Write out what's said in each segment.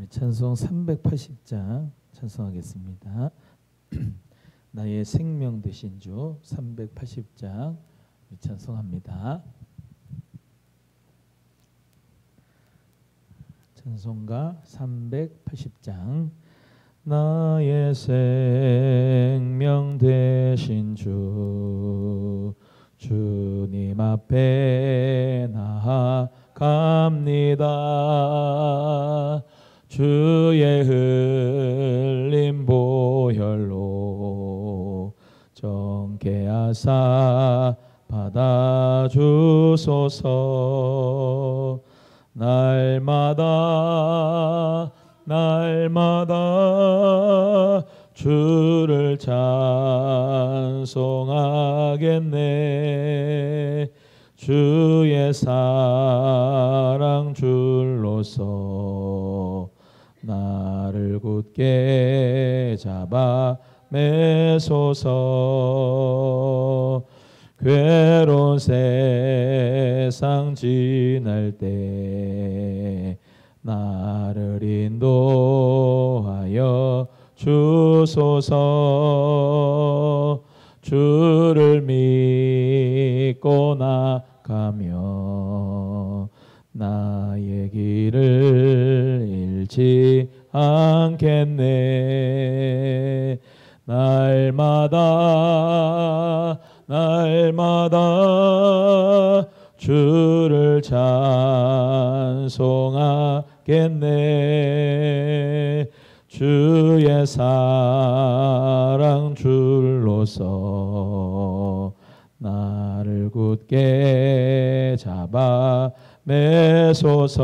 찬송 380장 찬송하겠습니다. 나의 생명 되신 주 380장 찬송합니다. 찬송가 380장. 나의 생명 되신 주 주님 앞에 나아갑니다. 주의 흘린 보혈로 정케 하사 받아주소서. 날마다 주를 찬송하겠네. 주의 사랑 줄로서 나를 굳게 잡아 매소서. 괴로운 세상 지날 때 나를 인도하여 주소서. 주를 믿고 나가며 나의 길을 잃지 않겠네. 날마다 주를 찬송하겠네. 주의 사랑 줄로서 나를 굳게 잡아 매소서.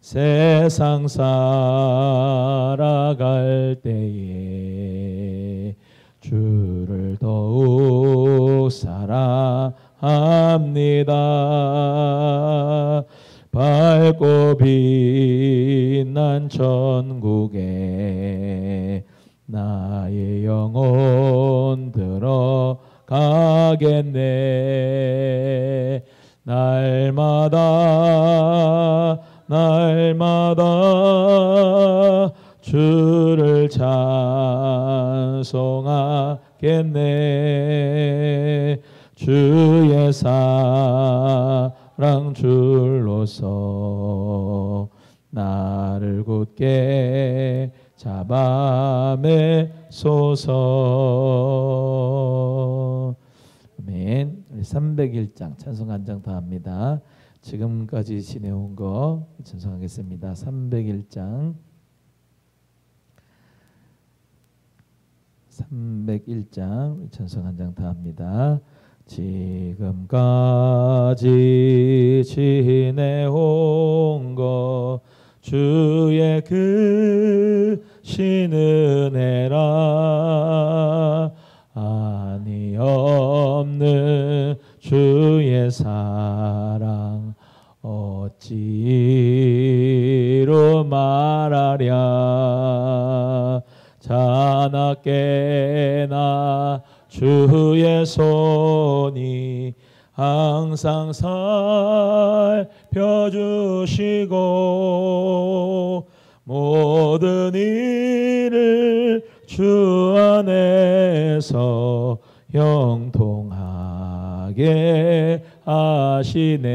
세상 살아갈 때에 주를 더욱 사랑합니다. 밝고 빛난 천국에 나의 영혼 들어가겠네. 날마다 주를 찬송하겠네. 주의 사랑 줄로서 나를 굳게 잡아 매소서. 아멘. 301장 찬송 한 장 더 합니다. 지금까지 지내온 거 찬송하겠습니다. 301장 찬송 한 장 더 합니다. 지금까지 지내온 것 주의 크신 은혜라. 아니 없는 주의 사랑 어찌로 말하랴. 자나깨나 주의 손이 항상 살펴주시고 모든 일을 주 안에서 형통하게 하시네.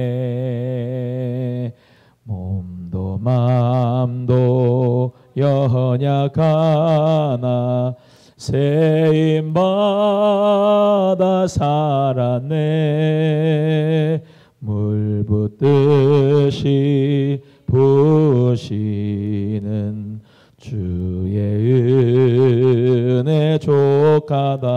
몸도 맘도 연약하나 세임받아 살았네. 물 붓듯이 부으시는 주의 은혜 족하다.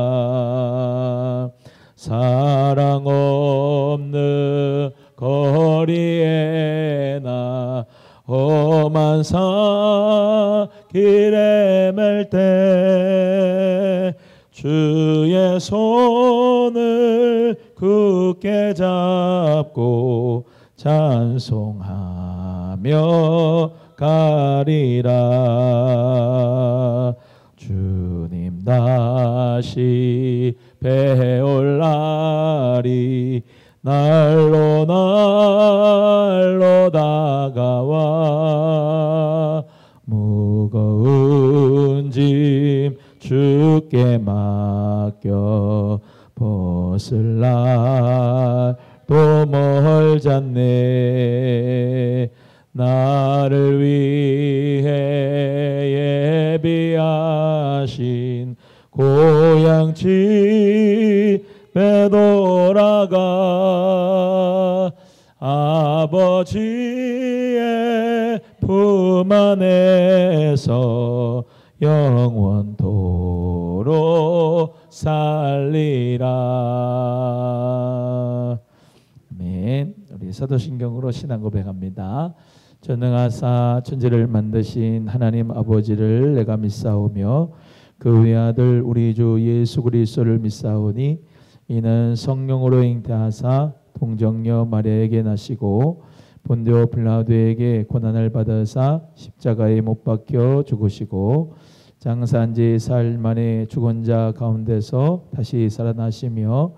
사랑 없는 거리에 나 험한 산 길에 맬 때 주의 손을 굳게 잡고 찬송하며 가리라. 주님 다시 배올 날이 날로 다가와 주께 맡겨 벗을 날도 멀잖네. 나를 위해 예비하신 고향 집에 돌아가 아버지의 품 안에서 영원토록 살리라. 아멘. 우리 사도신경으로 신앙 고백합니다. 전능하사 천지를 만드신 하나님 아버지를 내가 믿사오며 그 외아들 우리 주 예수 그리스도를 믿사오니 이는 성령으로 잉태하사 동정녀 마리아에게 나시고 본디오 빌라도에게 고난을 받으사 십자가에 못 박혀 죽으시고 장사한 지 사흘 만에 죽은 자 가운데서 다시 살아나시며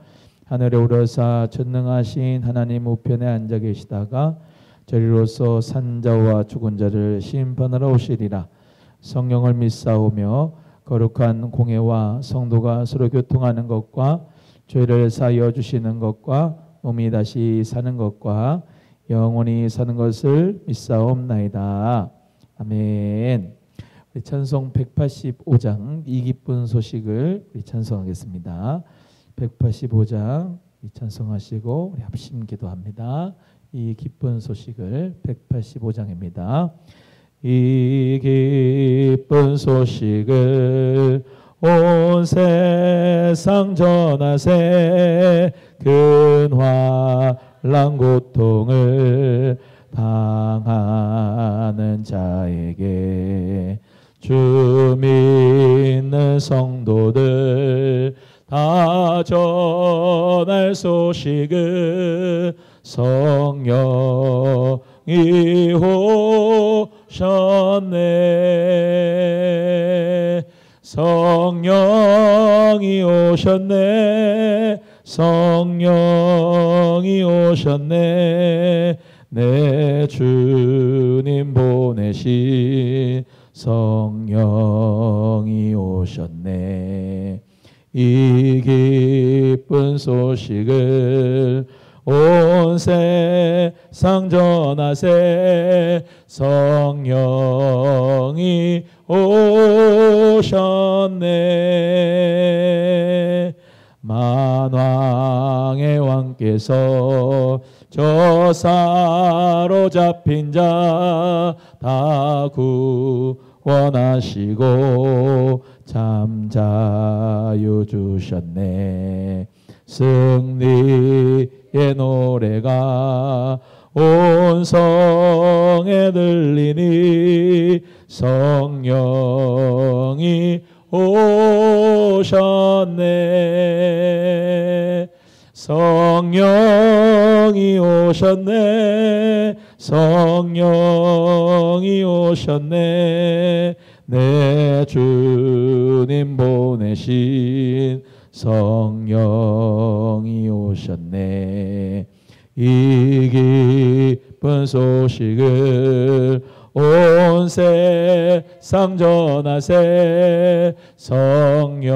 하늘에 오르사 전능하신 하나님 우편에 앉아 계시다가 저리로서 산자와 죽은 자를 심판하러 오시리라. 성령을 믿사오며 거룩한 공회와 성도가 서로 교통하는 것과 죄를 사하여 주시는 것과 몸이 다시 사는 것과 영원히 사는 것을 믿사옵나이다. 아멘. 우리 찬송 185장 이 기쁜 소식을 우리 찬송하겠습니다. 185장 찬송하시고 우리 합심 기도합니다. 이 기쁜 소식을 185장입니다. 이 기쁜 소식을 온 세상 전하세. 근환난 고통을 당하는 자에게 주 믿는 성도들 다 전할 소식을 성령이 오셨네. 성령이 오셨네. 성령이 오셨네. 내 주님 보내신 성령이 오셨네. 이 기쁜 소식을 온 세상 전하세. 성령이 오셨네. 만왕의 왕께서 저 사로잡힌 자 다 구원하시고 잠자유 주셨네. 승리의 노래가 온 성에 들리니 성령이 오셨네. 성령이 오셨네. 성령이 오셨네. 내 주님 보내신 성령이 오셨네. 이 기쁜 소식을 온 세상 전하세. 성령이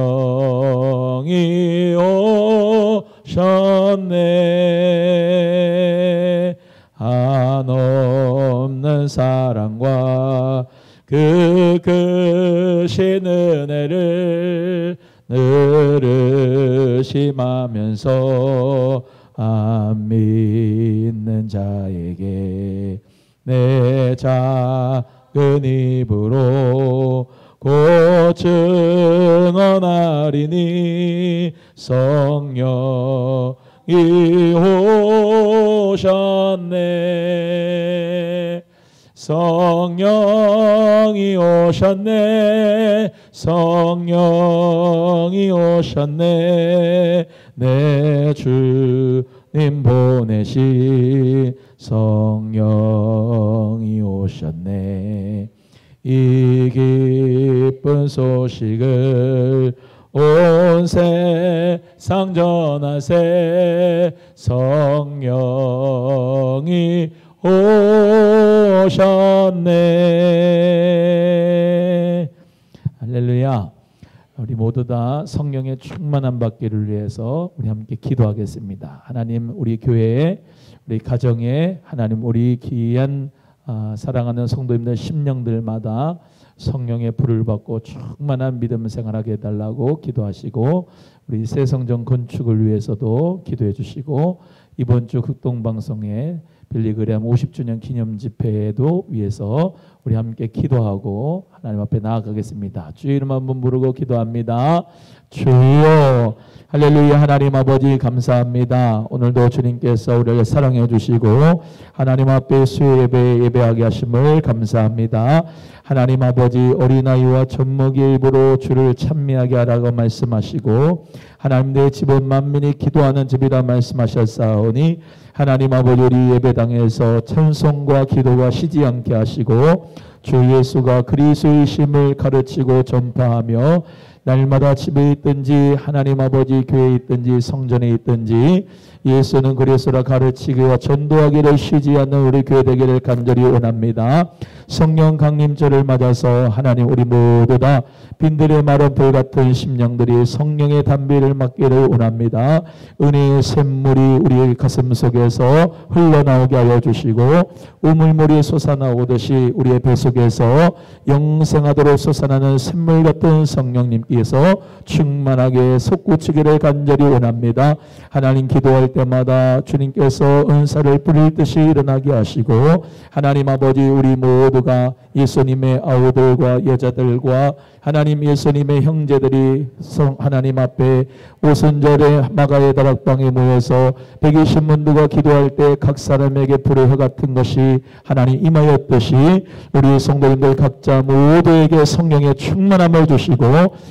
오셨네. 한없는 사랑과 그 크신 은혜를 늘 의심하면서 안 믿는 자에게 내 작은 입으로 곧 증언하리니 성령이 오셨네. 성령이 오셨네. 성령이 오셨네. 내 주님 보내신 성령이 오셨네. 이 기쁜 소식을 온 세상 전하세. 성령이 오셨네. 할렐루야. 우리 모두 다 성령의 충만함 받기를 위해서 우리 함께 기도하겠습니다. 하나님, 우리 교회에, 우리 가정에, 하나님 우리 귀한 사랑하는 성도님들 심령들마다 성령의 불을 받고 충만한 믿음 생활하게 해달라고 기도하시고, 우리 새 성전 건축을 위해서도 기도해 주시고, 이번 주 극동방송에 빌리그레암 50주년 기념 집회도 위해서 우리 함께 기도하고 하나님 앞에 나아가겠습니다. 주의 이름 한번 부르고 기도합니다. 주여, 할렐루야. 하나님 아버지 감사합니다. 오늘도 주님께서 우리를 사랑해 주시고 하나님 앞에 수요 예배 예배하게 하심을 감사합니다. 하나님 아버지, 어린아이와 젖먹이의 입으로 주를 찬미하게 하라고 말씀하시고, 하나님 내 집은 만민이 기도하는 집이라 말씀하셨사오니, 하나님 아버지, 우리 예배당에서 찬송과 기도가 쉬지 않게 하시고 주 예수가 그리스도이심을 가르치고 전파하며, 날마다 집에 있든지 하나님 아버지 교회에 있든지 성전에 있든지 예수는 그리스도라 가르치기와 전도하기를 쉬지 않는 우리 교회 되기를 간절히 원합니다. 성령 강림절을 맞아서 하나님 우리 모두 다 빈들의 마른 불 같은 심령들이 성령의 담비를 맡기를 원합니다. 은혜의 샘물이 우리의 가슴 속에서 흘러나오게 하여 주시고, 우물물이 솟아나오듯이 우리의 배 속에서 영생하도록 솟아나는 샘물 같은 성령님께서 충만하게 솟구치기를 간절히 원합니다. 하나님, 기도할 때마다 주님께서 은사를 뿌릴 듯이 일어나게 하시고, 하나님 아버지, 우리 모두가 예수님의 아우들과 여자들과 하나님 예수님의 형제들이 하나님 앞에 오순절에 마가의 다락방에 모여서 120문도가 기도할 때 각 사람에게 불의 혀 같은 것이 하나님 임하였듯이, 우리 성도님들 각자 모두에게 성령의 충만함을 주시고,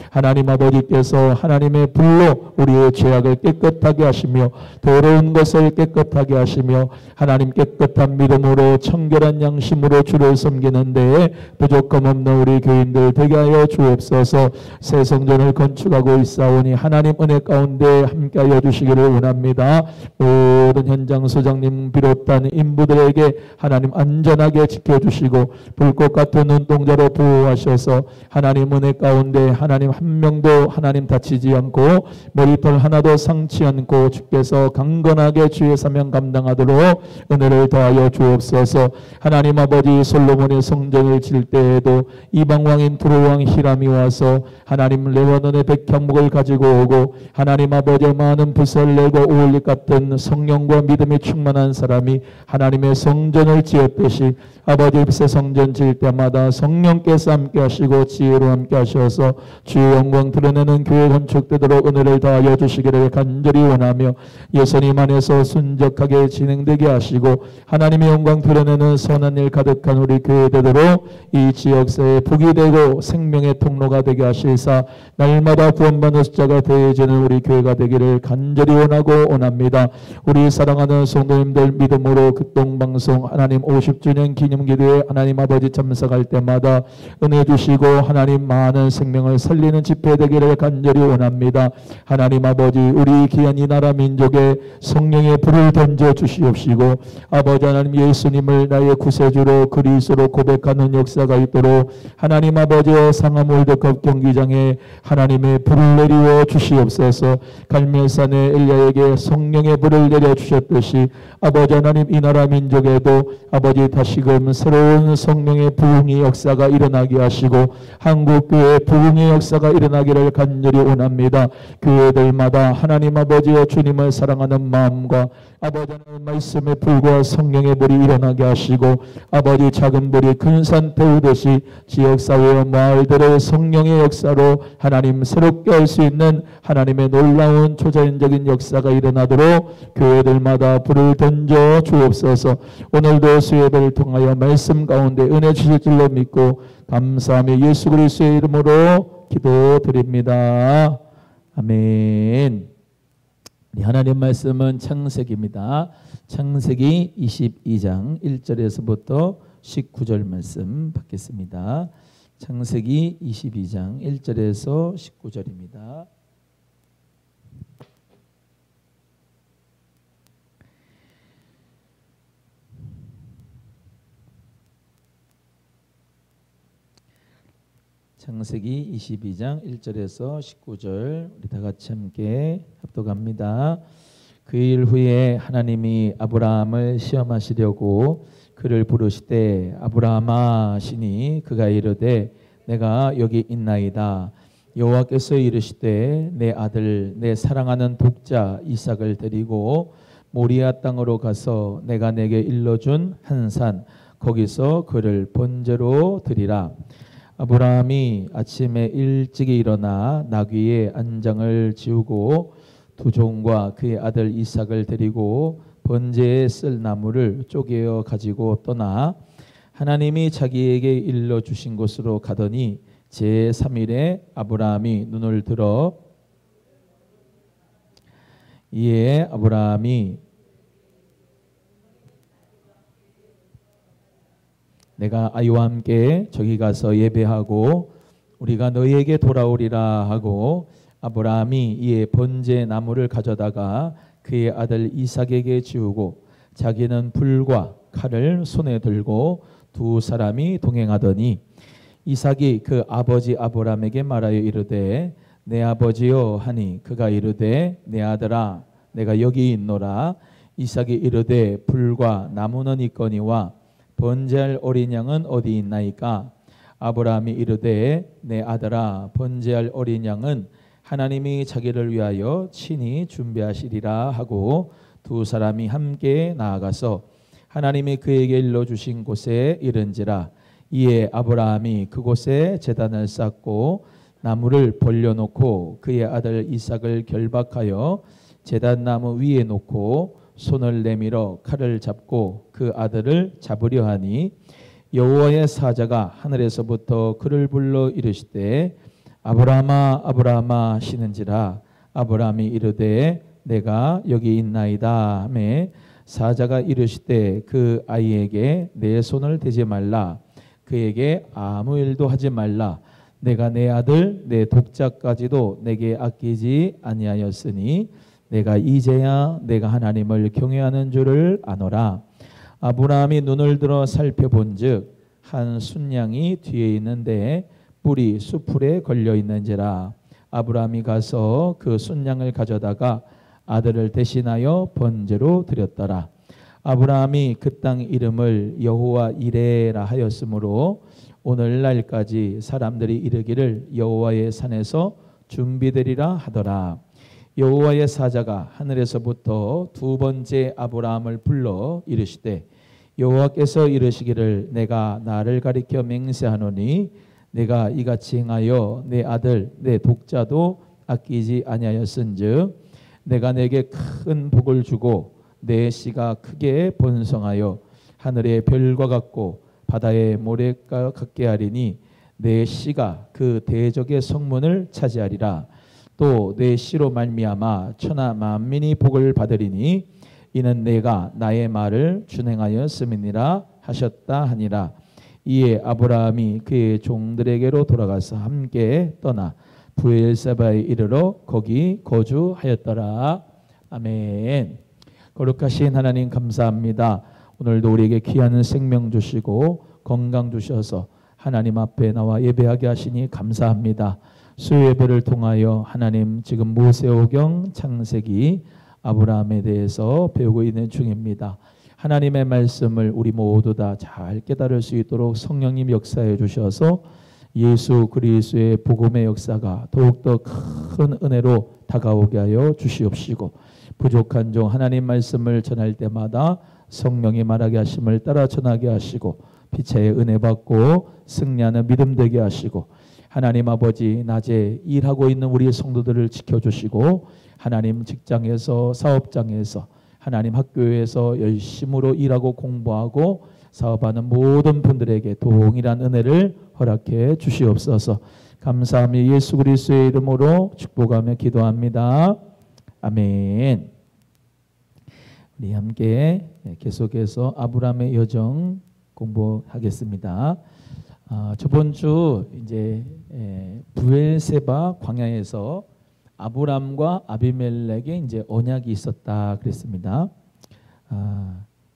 하나님 아버지께서 하나님의 불로 우리의 죄악을 깨끗하게 하시며 더러운 것을 깨끗하게 하시며, 하나님 깨끗한 믿음으로 청결한 양심으로 주를 섬기는 데에 부족함 없는 우리 교인들 되게 하여 주옵소서. 새 성전을 건축하고 있사오니 하나님 은혜 가운데 함께하여 주시기를 원합니다. 모든 현장 소장님 비롯한 인부들에게 하나님 안전하게 지켜주시고 불꽃 같은 눈동자로 보호하셔서 하나님 은혜 가운데 하나님 한 명도 하나님 다치지 않고 머리털 하나도 상치 않고 주께서 강건하게 주의 사명 감당하도록 은혜를 더하여 주옵소서. 하나님 아버지, 솔로몬의 성전을 질 때에도 이방왕인 두로왕 히람이 와서 하나님 레바논의 백향목을 가지고 오고, 하나님 아버지 많은 부설 내고 올릭 같은 성령과 믿음이 충만한 사람이 하나님의 성전을 지었듯이, 아버지 새 성전 지을 때마다 성령께서 함께 하시고 지혜로 함께 하셔서 주의 영광 드러내는 교회 건축되도록 은혜를 더하여 주시기를 간절히 원하며, 예수님 안에서 순적하게 진행되게 하시고 하나님의 영광 드러내는 선한 일 가득한 우리 교회 되도록 이 지역사회에 복이 되고 생명의 통로가 되게 하시사 날마다 구원받는 숫자가 더해지는 우리 교회가 되기를 간절히 원하고 원합니다. 우리 사랑하는 성도님들 믿음으로 극동방송 하나님 50주년 기념기도에 하나님 아버지 참석할 때마다 은혜 주시고 하나님 많은 생명을 살리는 집회 되기를 간절히 원합니다. 하나님 아버지, 우리 귀한 이 나라 민족에 성령의 불을 던져 주시옵시고, 아버지 하나님 예수님을 나의 구세주로 그리스도로 고백하는 역사가 있도록 하나님 아버지의 상암 월드컵 경기장에 하나님의 불을 내리워 주시옵소서. 갈멜산의 엘리야에게 성령의 불을 내려 주셨듯이 아버지 하나님 이 나라 민족에도 아버지 다시금 새로운 성령의 부흥의 역사가 일어나게 하시고 한국교회 부흥의 역사가 일어나기를 간절히 원합니다. 교회들마다 하나님 아버지와 주님을 사랑하는 마음과 아버지 하나님 말씀의 불과 성령의 불이 일어나게 하시고, 아버지 작은 불이 큰 산 태우듯이 지역사회와 마을들의 성령의 역사로 하나님 새롭게 할 수 있는 하나님의 놀라운 초자연적인 역사가 일어나도록 교회들마다 불을 던져 주옵소서. 오늘도 수요예배를 통하여 말씀 가운데 은혜 주실 줄로 믿고 감사하며 예수 그리스도의 이름으로 기도드립니다. 아멘. 하나님 말씀은 창세기입니다. 창세기 22장 1절에서부터 19절 말씀 받겠습니다. 창세기 22장 1절에서 19절입니다. 창세기 22장 1절에서 19절 우리 다 같이 함께 합독합니다. 그 일 후에 하나님이 아브라함을 시험하시려고 그를 부르시되 아브라함아 하시니 그가 이르되 내가 여기 있나이다. 여호와께서 이르시되 내 아들 내 사랑하는 독자 이삭을 데리고 모리아 땅으로 가서 내가 내게 일러준 한 산 거기서 그를 번제로 드리라. 아브라함이 아침에 일찍이 일어나 나귀의 안장을 지우고 두 종과 그의 아들 이삭을 데리고 번제에 쓸 나무를 쪼개어 가지고 떠나 하나님이 자기에게 일러 주신 곳으로 가더니 제3일에 아브라함이 눈을 들어 이에 아브라함이 내가 아이와 함께 저기 가서 예배하고 우리가 너희에게 돌아오리라 하고 아브라함이 이에 번제 나무를 가져다가 그의 아들 이삭에게 지우고 자기는 불과 칼을 손에 들고 두 사람이 동행하더니 이삭이 그 아버지 아브라함에게 말하여 이르되 내 아버지여 하니 그가 이르되 내 아들아 내가 여기 있노라. 이삭이 이르되 불과 나무는 있거니와 번제할 어린 양은 어디 있나이까? 아브라함이 이르되 내 아들아 번제할 어린 양은 하나님이 자기를 위하여 친히 준비하시리라 하고 두 사람이 함께 나아가서 하나님이 그에게 일러주신 곳에 이른지라. 이에 아브라함이 그곳에 제단을 쌓고 나무를 벌려놓고 그의 아들 이삭을 결박하여 제단나무 위에 놓고 손을 내밀어 칼을 잡고 그 아들을 잡으려 하니 여호와의 사자가 하늘에서부터 그를 불러 이르시되 아브라함아 아브라함아 하시는지라. 아브라함이 이르되 내가 여기 있나이다 하매 사자가 이르시되 그 아이에게 내 손을 대지 말라. 그에게 아무 일도 하지 말라. 내가 내 아들 내 독자까지도 내게 아끼지 아니하였으니 내가 이제야 내가 하나님을 경외하는 줄을 아노라. 아브라함이 눈을 들어 살펴본즉 한 순양이 뒤에 있는데 뿔이 수풀에 걸려 있는지라. 아브라함이 가서 그 순양을 가져다가 아들을 대신하여 번제로 드렸더라. 아브라함이 그 땅 이름을 여호와 이레라 하였으므로 오늘날까지 사람들이 이르기를 여호와의 산에서 준비되리라 하더라. 여호와의 사자가 하늘에서부터 두 번째 아브라함을 불러 이르시되 여호와께서 이르시기를 내가 나를 가리켜 맹세하노니 내가 이같이 행하여 내 아들 내 독자도 아끼지 아니하였은즉 내가 내게 큰 복을 주고 내 씨가 크게 번성하여 하늘의 별과 같고 바다의 모래가 같게 하리니 내 씨가 그 대적의 성문을 차지하리라. 또 내 씨로 말미암아 천하 만민이 복을 받으리니 이는 내가 나의 말을 준행하였음이니라 하셨다 하니라. 이에 아브라함이 그의 종들에게로 돌아가서 함께 떠나 브엘세바에 이르러 거기 거주하였더라. 아멘. 거룩하신 하나님 감사합니다. 오늘도 우리에게 귀한 생명 주시고 건강 주셔서 하나님 앞에 나와 예배하게 하시니 감사합니다. 수요 예배를 통하여 하나님 지금 모세오경 창세기 아브라함에 대해서 배우고 있는 중입니다. 하나님의 말씀을 우리 모두 다 잘 깨달을 수 있도록 성령님 역사해 주셔서 예수 그리스도의 복음의 역사가 더욱더 큰 은혜로 다가오게 하여 주시옵시고 부족한 종 하나님 말씀을 전할 때마다 성령이 말하게 하심을 따라 전하게 하시고 피차의 은혜 받고 승리하는 믿음 되게 하시고 하나님 아버지 낮에 일하고 있는 우리 성도들을 지켜주시고 하나님 직장에서 사업장에서 하나님 학교에서 열심으로 일하고 공부하고 사업하는 모든 분들에게 동일한 은혜를 허락해 주시옵소서. 감사하며 예수 그리스도의 이름으로 축복하며 기도합니다. 아멘. 우리 함께 계속해서 아브라함의 여정 공부하겠습니다. 저번 주 이제 브엘세바 광야에서 아브람과 아비멜렉의 이제 언약이 있었다 그랬습니다.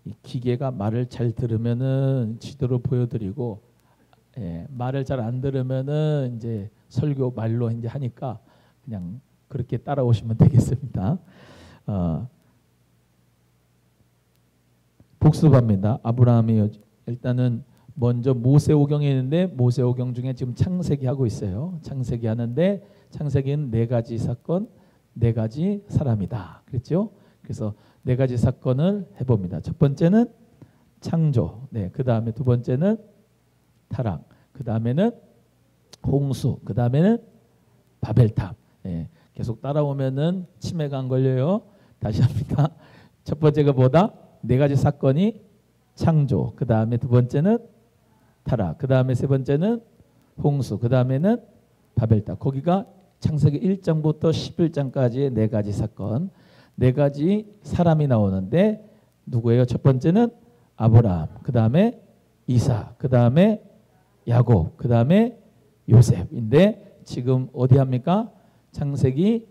이 기계가 말을 잘 들으면은 지도로 보여드리고 예, 말을 잘 안 들으면은 이제 설교 말로 이제 하니까 그냥 그렇게 따라오시면 되겠습니다. 복습합니다. 아브라함이 일단은 먼저 모세오경에 있는데 모세오경 중에 지금 창세기 하고 있어요. 창세기 하는데 창세기는 네 가지 사건, 네 가지 사람이다. 그랬죠? 그래서 네 가지 사건을 해봅니다. 첫 번째는 창조, 네, 그 다음에 두 번째는 타락, 그 다음에는 홍수, 그 다음에는 바벨탑. 네, 계속 따라오면은 치매가 안 걸려요. 다시 합니다. 첫 번째가 뭐다? 네 가지 사건이 창조, 그 다음에 두 번째는 타락, 그 다음에 세 번째는 홍수, 그 다음에는 바벨탑. 거기가 창세기 1장부터 11장까지의 네 가지 사건, 네 가지 사람이 나오는데 누구예요? 첫 번째는 아브라함, 그 다음에 이삭, 그 다음에 야곱, 그 다음에 요셉인데 지금 어디 합니까? 창세기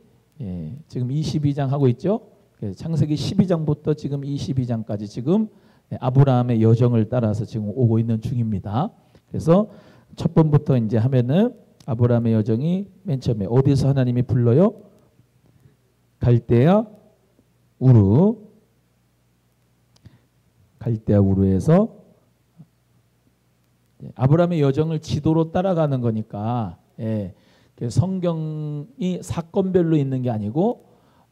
지금 22장 하고 있죠. 창세기 12장부터 지금 22장까지 지금 아브라함의 여정을 따라서 지금 오고 있는 중입니다. 그래서 첫 번부터 이제 하면은 아브라함의 여정이 맨 처음에 어디서 하나님이 불러요? 갈대아 우르, 갈대아 우르에서 아브라함의 여정을 지도로 따라가는 거니까 성경이 사건별로 있는 게 아니고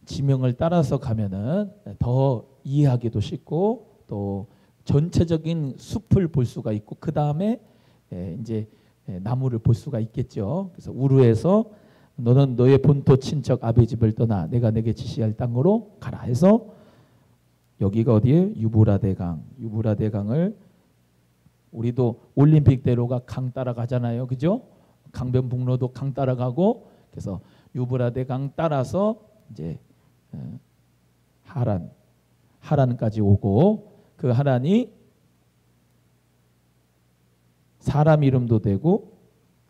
지명을 따라서 가면은 더 이해하기도 쉽고 또 전체적인 숲을 볼 수가 있고 그 다음에 이제 나무를 볼 수가 있겠죠. 그래서 우르에서 너는 너의 본토 친척 아비 집을 떠나 내가 내게 지시할 땅으로 가라 해서 여기가 어디에? 유브라데강. 유브라데강을 우리도 올림픽대로가 강 따라가잖아요. 그죠? 강변북로도 강 따라가고 그래서 유브라데강 따라서 이제 하란까지 오고 그 하란이 사람 이름도 되고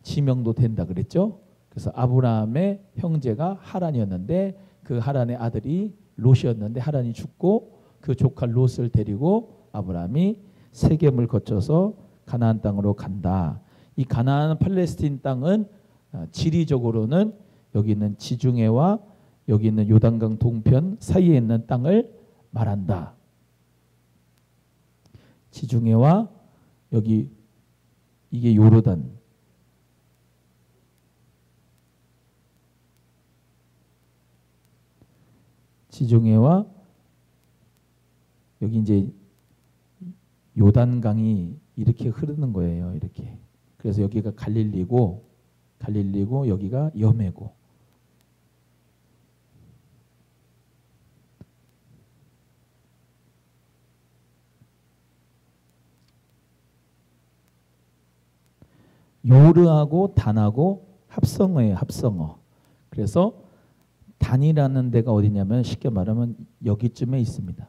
지명도 된다 그랬죠. 그래서 아브라함의 형제가 하란이었는데 그 하란의 아들이 롯이었는데 하란이 죽고 그 조카 롯을 데리고 아브라함이 세겜을 거쳐서 가나안 땅으로 간다. 이 가나안 팔레스틴 땅은 지리적으로는 여기 있는 지중해와 여기 있는 요단강 동편 사이에 있는 땅을 말한다. 지중해와 여기 이게 요르단, 지중해와 여기 이제 요단강이 이렇게 흐르는 거예요. 이렇게. 그래서 여기가 갈릴리고 여기가 여매고. 요르하고 단하고 합성어예요. 합성어. 그래서 단이라는 데가 어디냐면 쉽게 말하면 여기쯤에 있습니다.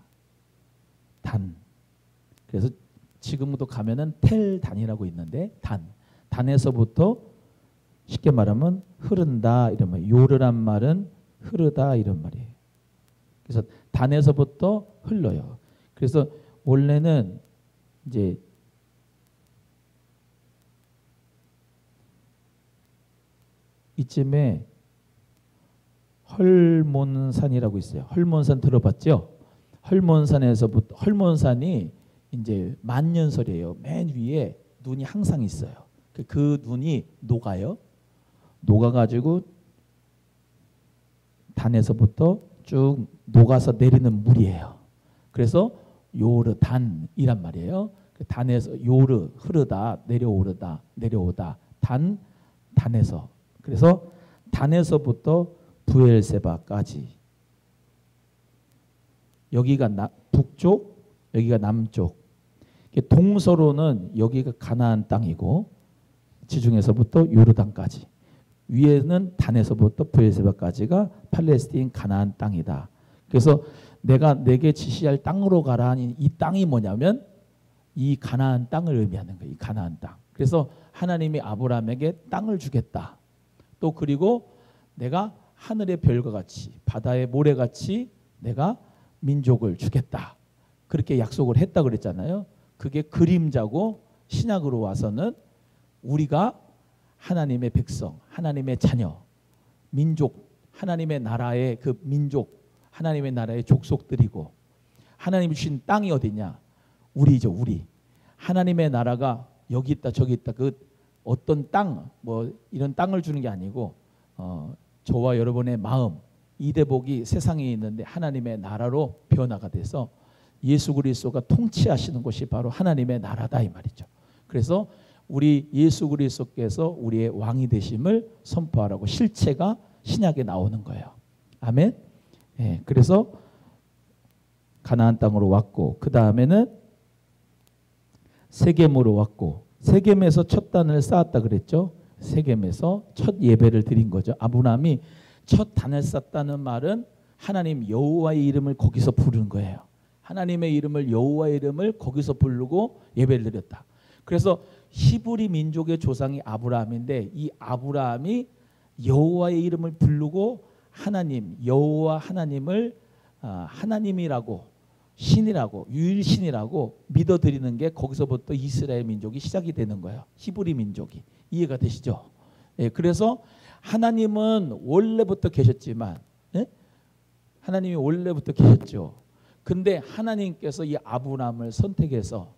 단. 그래서 지금도 가면은 텔단이라고 있는데 단에서부터 쉽게 말하면 흐른다 이런 말. 요르란 말은 흐르다 이런 말이에요. 그래서 단에서부터 흘러요. 그래서 원래는 이제 이쯤에 헐몬산이라고 있어요. 헐몬산 들어봤죠? 헐몬산이 이제 만년설이에요. 맨 위에 눈이 항상 있어요. 그 눈이 녹아요. 녹아가지고 단에서부터 쭉 녹아서 내리는 물이에요. 그래서 요르단이란 말이에요. 단에서 요르 흐르다 내려오다 단에서 그래서 단에서부터 부엘세바까지 여기가 북쪽 여기가 남쪽 동서로는 여기가 가나안 땅이고 지중해서부터 요르단까지 위에는 단에서부터 부엘세바까지가 팔레스틴 가나안 땅이다. 그래서 내가 내게 지시할 땅으로 가라 하니 이 땅이 뭐냐면 이 가나안 땅을 의미하는 거예요. 이 가나안 땅. 그래서 하나님이 아브라함에게 땅을 주겠다. 또 그리고 내가 하늘의 별과 같이 바다의 모래같이 내가 민족을 주겠다. 그렇게 약속을 했다 그랬잖아요. 그게 그림자고 신약으로 와서는 우리가 하나님의 백성, 하나님의 자녀, 민족, 하나님의 나라의 그 민족, 하나님의 나라의 족속들이고, 하나님이 주신 땅이 어디냐? 우리죠, 우리. 하나님의 나라가 여기 있다 저기 있다 그 어떤 땅 뭐 이런 땅을 주는 게 아니고 저와 여러분의 마음, 이 대복이 세상에 있는데 하나님의 나라로 변화가 돼서 예수 그리스도가 통치하시는 곳이 바로 하나님의 나라다 이 말이죠. 그래서 우리 예수 그리스도께서 우리의 왕이 되심을 선포하라고 실체가 신약에 나오는 거예요. 아멘. 예, 그래서 가나안 땅으로 왔고, 그 다음에는 세겜으로 왔고, 세겜에서 첫 단을 쌓았다 그랬죠. 세겜에서 첫 예배를 드린 거죠. 아브라함이 첫 단을 쌓았다는 말은 하나님 여호와의 이름을 거기서 부르는 거예요. 하나님의 이름을, 여호와의 이름을 거기서 부르고 예배를 드렸다. 그래서 히브리 민족의 조상이 아브라함인데, 이 아브라함이 여호와의 이름을 부르고 하나님, 여호와 하나님을 하나님이라고, 신이라고, 유일신이라고 믿어드리는 게 거기서부터 이스라엘 민족이 시작이 되는 거예요. 히브리 민족이. 이해가 되시죠? 예, 그래서 하나님은 원래부터 계셨지만, 예? 하나님이 원래부터 계셨죠. 근데 하나님께서 이 아브라함을 선택해서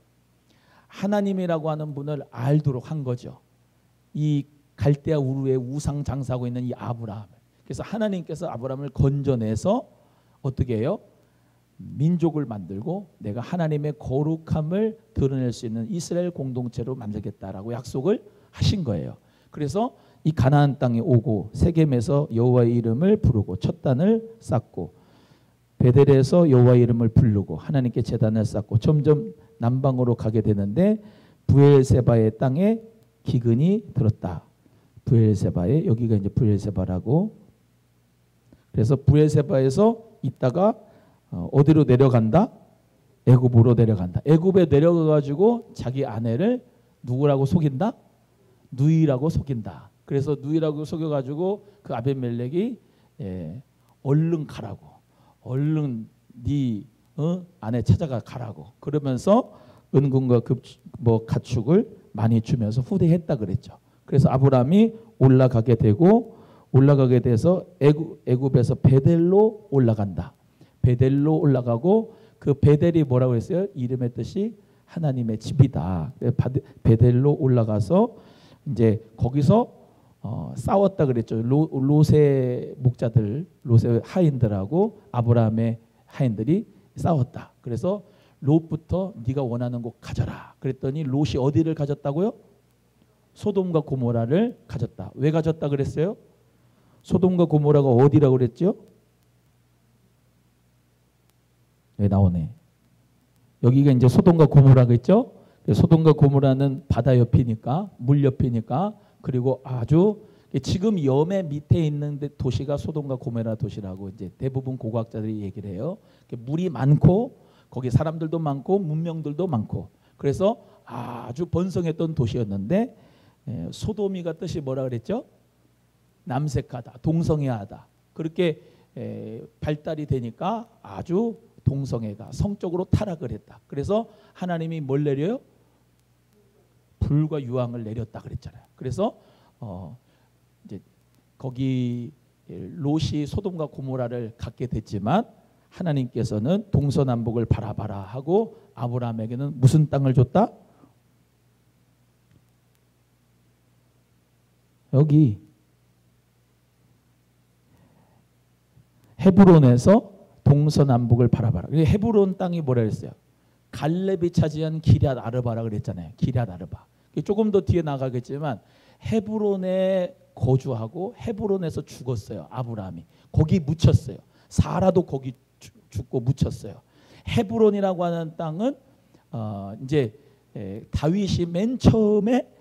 하나님이라고 하는 분을 알도록 한 거죠. 이 갈대아 우르에 우상 장사하고 있는 이 아브라함을. 그래서 하나님께서 아브라함을 건져내서 어떻게 해요? 민족을 만들고 내가 하나님의 거룩함을 드러낼 수 있는 이스라엘 공동체로 만들겠다라고 약속을 하신 거예요. 그래서 이 가나안 땅에 오고 세겜에서 여호와의 이름을 부르고 첫 단을 쌓고, 베델에서 여호와의 이름을 부르고 하나님께 제단을 쌓고, 점점 남방으로 가게 되는데 브엘세바의 땅에 기근이 들었다. 브엘세바에, 여기가 이제 브엘세바라고. 그래서 브엘세바에서 있다가 어디로 내려간다? 애굽으로 내려간다. 애굽에 내려가 가지고 자기 아내를 누구라고 속인다? 누이라고 속인다. 그래서 누이라고 속여 가지고 그 아벤멜렉이 얼른 가라고, 얼른 네 아내 찾아가 가라고 그러면서 은금과 가축을 많이 주면서 후대했다 그랬죠. 그래서 아브라함이 올라가게 되고, 올라가게 돼서 애굽에서 베델로 올라간다. 베델로 올라가고, 그 베델이 뭐라고 했어요? 이름의 뜻이 하나님의 집이다. 베델로 올라가서 이제 거기서 싸웠다 그랬죠. 롯의 목자들, 롯의 하인들하고 아브라함의 하인들이 싸웠다. 그래서 롯부터 네가 원하는 곳 가져라. 그랬더니 롯이 어디를 가졌다고요? 소돔과 고모라를 가졌다. 왜 가졌다 그랬어요? 소돔과 고모라가 어디라고 그랬죠? 네, 나오네. 여기가 이제 소돔과 고모라가 있죠. 소돔과 고모라는 바다 옆이니까, 물 옆이니까, 그리고 아주 지금 염해 밑에 있는 도시가 소돔과 고모라 도시라고 이제 대부분 고고학자들이 얘기를 해요. 물이 많고 거기 사람들도 많고 문명들도 많고, 그래서 아주 번성했던 도시였는데, 소돔이가 뜻이 뭐라 그랬죠? 남색하다, 동성애하다. 그렇게 발달이 되니까 아주 동성애가 성적으로 타락을 했다. 그래서 하나님이 뭘 내려요? 불과 유황을 내렸다 그랬잖아요. 그래서 이제 거기 롯이 소돔과 고모라를 갖게 됐지만 하나님께서는 동서남북을 바라봐라 하고 아브라함에게는 무슨 땅을 줬다? 여기 헤브론에서 동서남북을 바라봐라. 헤브론 땅이 뭐라 그랬어요? 갈렙이 차지한 기럇 아르바라 그랬잖아요. 기럇 아르바. 조금 더 뒤에 나가겠지만 헤브론에 거주하고 헤브론에서 죽었어요. 아브라함이 거기 묻혔어요. 사라도 거기 죽고 묻혔어요. 헤브론이라고 하는 땅은 이제 다윗이 맨 처음에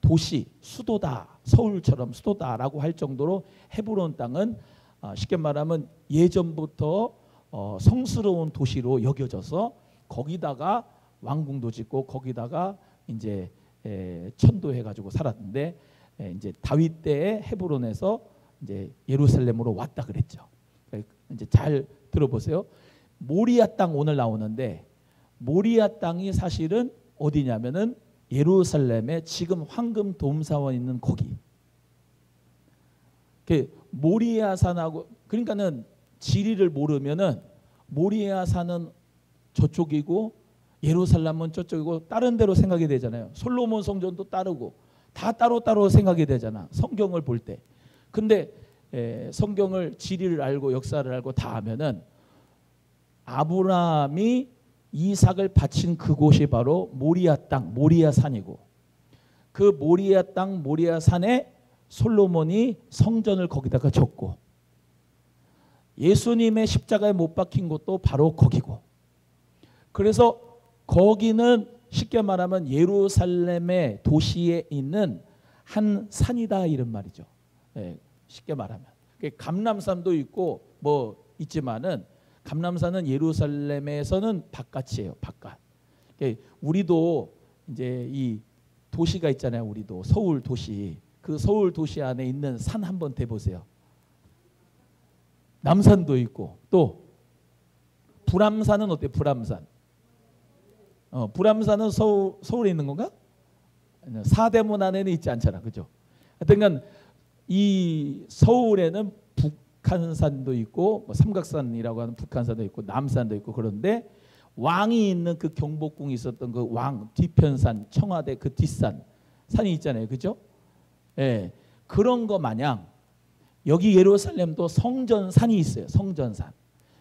도시, 수도다, 서울처럼 수도다라고 할 정도로 헤브론 땅은 쉽게 말하면 예전부터 성스러운 도시로 여겨져서 거기다가 왕궁도 짓고 거기다가 이제 천도해가지고 살았는데, 이제 다윗 때에 헤브론에서 이제 예루살렘으로 왔다 그랬죠. 이제 잘 들어보세요. 모리아 땅 오늘 나오는데, 모리아 땅이 사실은 어디냐면은 예루살렘에 지금 황금 돔사원 있는 거기. 모리아 산하고, 그러니까는 지리를 모르면은 모리아 산은 저쪽이고 예루살렘은 저쪽이고 다른 데로 생각이 되잖아요. 솔로몬 성전도 따르고 다 따로따로 생각이 되잖아, 성경을 볼 때. 근데 성경을 지리를 알고 역사를 알고 다 하면은 아브라함이 이삭을 바친 그곳이 바로 모리아 땅, 모리아 산이고, 그 모리아 땅, 모리아 산에 솔로몬이 성전을 거기다가 졌고, 예수님의 십자가에 못 박힌 곳도 바로 거기고, 그래서 거기는 쉽게 말하면 예루살렘의 도시에 있는 한 산이다 이런 말이죠. 쉽게 말하면 감람산도 있고 뭐 있지만은 감람산은 예루살렘에서는 바깥이에요. 바깥. 우리도 이제 이 도시가 있잖아요. 우리도 서울 도시. 그 서울 도시 안에 있는 산 한번 대보세요. 남산도 있고, 또 불암산은 어때요? 불암산. 불암산은 서울에 있는 건가? 사대문 안에는 있지 않잖아, 그죠? 하여튼 이 서울에는 북한산도 있고, 뭐 삼각산이라고 하는 북한산도 있고, 남산도 있고, 그런데 왕이 있는 그 경복궁이 있었던 그 왕 뒤편산, 청와대 그 뒷산 산이 있잖아요, 그죠? 예, 그런 거 마냥 여기 예루살렘도 성전산이 있어요. 성전산.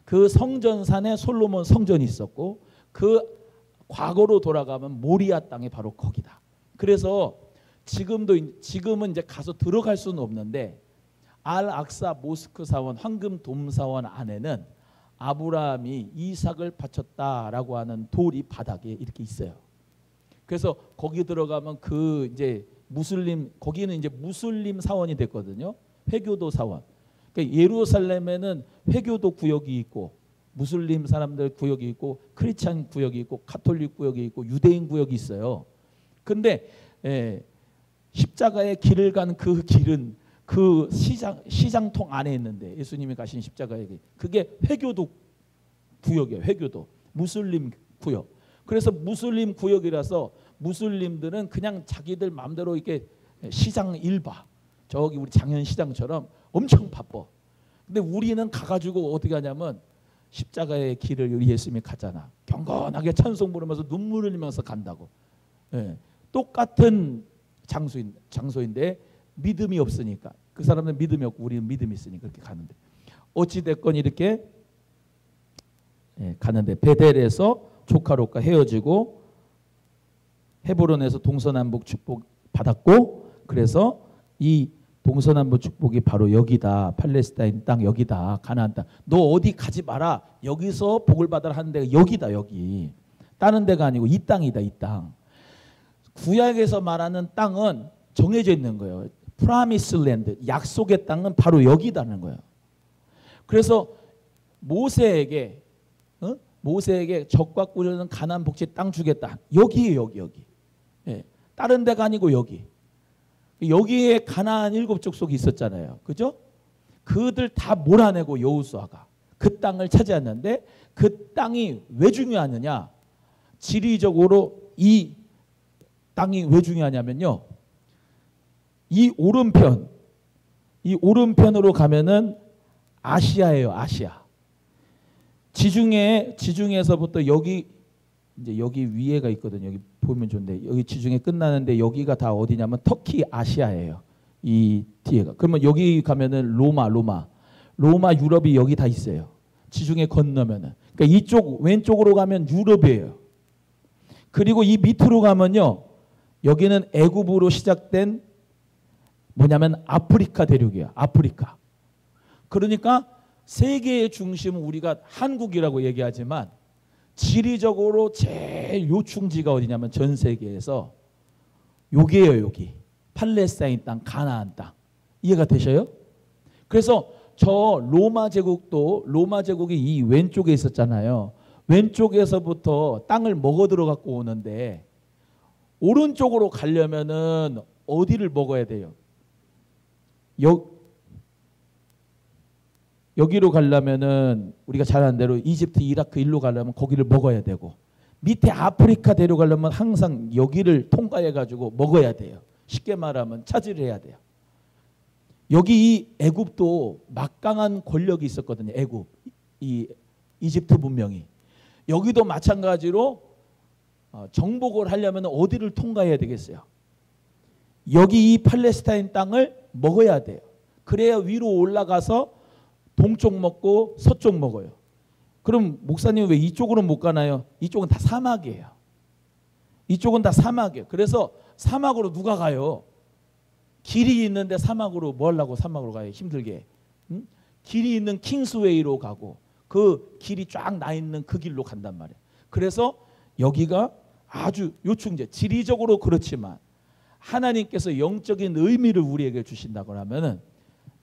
그 성전산에 솔로몬 성전이 있었고, 그 과거로 돌아가면 모리아 땅이 바로 거기다. 그래서 지금은 이제 가서 들어갈 수는 없는데 알 악사 모스크 사원, 황금 돔 사원 안에는 아브라함이 이삭을 바쳤다라고 하는 돌이 바닥에 이렇게 있어요. 그래서 거기 들어가면 그 이제 거기는 이제 무슬림 사원이 됐거든요. 회교도 사원. 그러니까 예루살렘에는 회교도 구역이 있고, 무슬림 사람들 구역이 있고, 크리스찬 구역이 있고, 가톨릭 구역이 있고, 유대인 구역이 있어요. 근데 십자가의 길을 간 그 길은 그 시장통 안에 있는데, 예수님이 가신 십자가의 길, 그게 회교도 구역이에요. 회교도 무슬림 구역. 그래서 무슬림 구역이라서 무슬림들은 그냥 자기들 마음대로 이렇게 시장 일봐. 저기 우리 장현시장처럼 엄청 바빠. 근데 우리는 가가지고 어떻게 하냐면 십자가의 길을 우리 예수님이 가잖아. 경건하게 찬송 부르면서 눈물을 흘리면서 간다고. 똑같은 장소인데 믿음이 없으니까, 그 사람은 믿음이 없고 우리는 믿음이 있으니까 그렇게 가는데, 어찌 됐건 이렇게 가는데 베델에서 조카롯과 헤어지고 헤브론에서 동서남북 축복 받았고, 그래서 이 동서남북 축복이 바로 여기다. 팔레스타인 땅 여기다. 가나안 땅. 너 어디 가지 마라. 여기서 복을 받아라 하는 데가 여기다. 여기. 다른 데가 아니고 이 땅이다. 이 땅. 구약에서 말하는 땅은 정해져 있는 거예요. 프라미스 랜드. 약속의 땅은 바로 여기다는 거예요. 그래서 모세에게 적과 꿀르는 가나안 복지 땅 주겠다. 여기에요. 여기. 다른 데가 아니고 여기. 여기에 가나안 7족속이 있었잖아요. 그죠? 그들 다 몰아내고 여호수아가 그 땅을 차지했는데, 그 땅이 왜 중요하느냐? 지리적으로 이 땅이 왜 중요하냐면요. 이 오른편으로 가면은 아시아예요. 아시아. 지중해에서부터 여기 이제 여기 위에가 있거든요. 여기 보면 좋은데, 여기 지중해 끝나는데 여기가 다 어디냐면 터키 아시아예요. 이 뒤에가. 그러면 여기 가면은 로마 유럽이 여기 다 있어요. 지중해 건너면은. 그러니까 이쪽 왼쪽으로 가면 유럽이에요. 그리고 이 밑으로 가면요, 여기는 애굽으로 시작된 뭐냐면 아프리카 대륙이에요. 아프리카. 그러니까 세계의 중심은 우리가 한국이라고 얘기하지만 지리적으로 제일 요충지가 어디냐면 전 세계에서 여기에요. 여기 팔레스타인 땅, 가나안 땅. 이해가 되셔요? 그래서 저 로마 제국이 이 왼쪽에 있었잖아요. 왼쪽에서부터 땅을 먹어 들어갖고 오는데, 오른쪽으로 가려면은 어디를 먹어야 돼요? 여기로 가려면은 우리가 잘 아는 대로 이집트, 이라크 일로 가려면 거기를 먹어야 되고, 밑에 아프리카 데려가려면 항상 여기를 통과해가지고 먹어야 돼요. 쉽게 말하면 차지를 해야 돼요. 여기 이 애굽도 막강한 권력이 있었거든요. 애굽, 이 이집트 문명이. 여기도 마찬가지로 정복을 하려면 어디를 통과해야 되겠어요? 여기 이 팔레스타인 땅을 먹어야 돼요. 그래야 위로 올라가서 동쪽 먹고 서쪽 먹어요. 그럼 목사님 왜 이쪽으로 못 가나요? 이쪽은 다 사막이에요. 이쪽은 다 사막이에요. 그래서 사막으로 누가 가요? 길이 있는데 사막으로 뭐 하려고 사막으로 가요? 힘들게. 응? 길이 있는 킹스웨이로 가고 그 길이 쫙 나 있는 그 길로 간단 말이에요. 그래서 여기가 아주 요충지, 지리적으로 그렇지만 하나님께서 영적인 의미를 우리에게 주신다고 하면은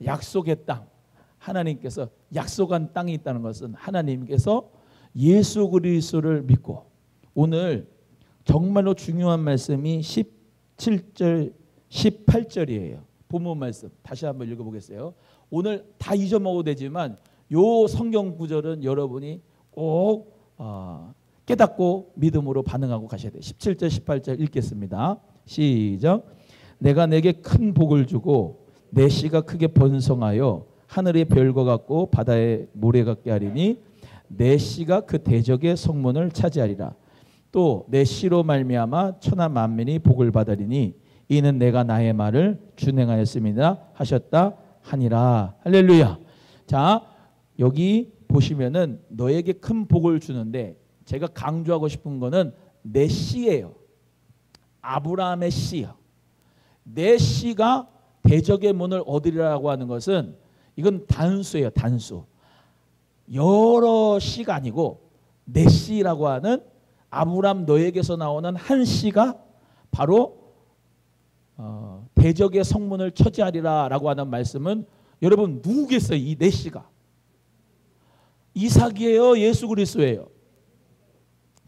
약속의 땅, 하나님께서 약속한 땅이 있다는 것은 하나님께서 예수 그리스도를 믿고, 오늘 정말로 중요한 말씀이 17절 18절이에요. 본문 말씀 다시 한번 읽어보겠어요. 오늘 다 잊어먹어도 되지만 요 성경 구절은 여러분이 꼭 깨닫고 믿음으로 반응하고 가셔야 돼요. 17절 18절 읽겠습니다. 시작. 내가 내게 큰 복을 주고 내 씨가 크게 번성하여 하늘의 별과 같고 바다의 모래 같게 하리니 내 씨가 그 대적의 성문을 차지하리라. 또 내 씨로 말미암아 천하 만민이 복을 받으리니 이는 내가 나의 말을 준행하였습니다 하셨다 하니라. 할렐루야. 자, 여기 보시면은 너에게 큰 복을 주는데 제가 강조하고 싶은 거는 내 씨예요. 아브라함의 씨요. 내 씨가 대적의 문을 얻으리라고 하는 것은 이건 단수예요. 단수. 여러 씨가 아니고 내 씨라고 하는 아브라함 너에게서 나오는 한 씨가 바로 대적의 성문을 차지하리라 라고 하는 말씀은 여러분 누구겠어요? 이 내 씨가 이삭이에요? 예수 그리스도예요?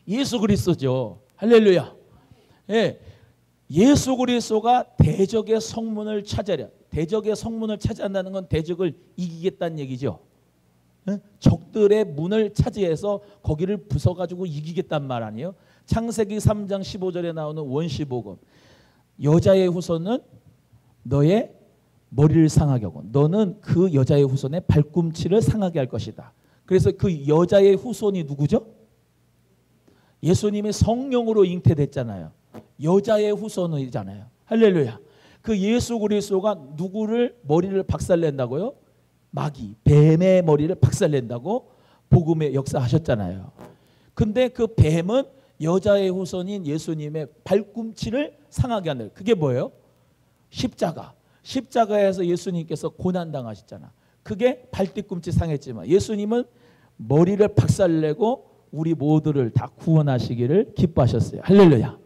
예수 그리스도죠. 할렐루야. 예, 예수 그리스도가 대적의 성문을 차지하려. 대적의 성문을 차지한다는 건 대적을 이기겠다는 얘기죠. 예? 적들의 문을 차지해서 거기를 부숴가지고 이기겠다는 말 아니에요? 창세기 3장 15절에 나오는 원시복음. 여자의 후손은 너의 머리를 상하게 하고 너는 그 여자의 후손의 발꿈치를 상하게 할 것이다. 그래서 그 여자의 후손이 누구죠? 예수님이 성령으로 잉태됐잖아요. 여자의 후손이잖아요. 할렐루야. 그 예수 그리스도가 누구를 머리를 박살낸다고요? 마귀, 뱀의 머리를 박살낸다고 복음의 역사하셨잖아요. 근데 그 뱀은 여자의 후손인 예수님의 발꿈치를 상하게 하는, 그게 뭐예요? 십자가. 십자가에서 예수님께서 고난당하셨잖아. 그게 발뒤꿈치 상했지만 예수님은 머리를 박살내고 우리 모두를 다 구원하시기를 기뻐하셨어요. 할렐루야.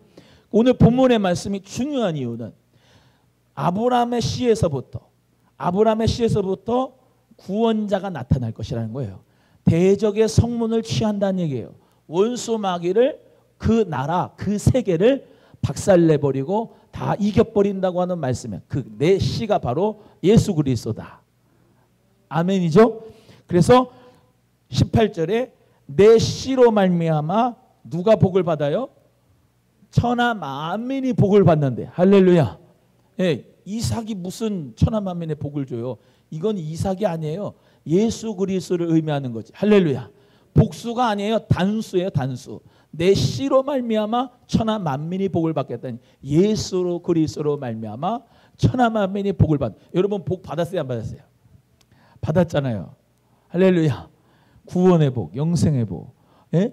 오늘 본문의 말씀이 중요한 이유는 아브라함의 씨에서부터 구원자가 나타날 것이라는 거예요. 대적의 성문을 취한다는 얘기예요. 원수 마귀를, 그 나라, 그 세계를 박살내버리고 다 이겨버린다고 하는 말씀이에요. 그 내 씨가 바로 예수 그리스도다. 아멘이죠? 그래서 18절에 내 씨로 말미암아 누가 복을 받아요? 천하 만민이 복을 받는데. 할렐루야. 예, 이삭이 무슨 천하 만민의 복을 줘요? 이건 이삭이 아니에요. 예수 그리스도를 의미하는 거지. 할렐루야. 복수가 아니에요. 단수예요. 단수. 내 씨로 말미암아 천하 만민이 복을 받겠다니, 예수 그리스도로 말미암아 천하 만민이 복을 받. 여러분 복 받았어요? 안 받았어요? 받았잖아요. 할렐루야. 구원의 복, 영생의 복, 예?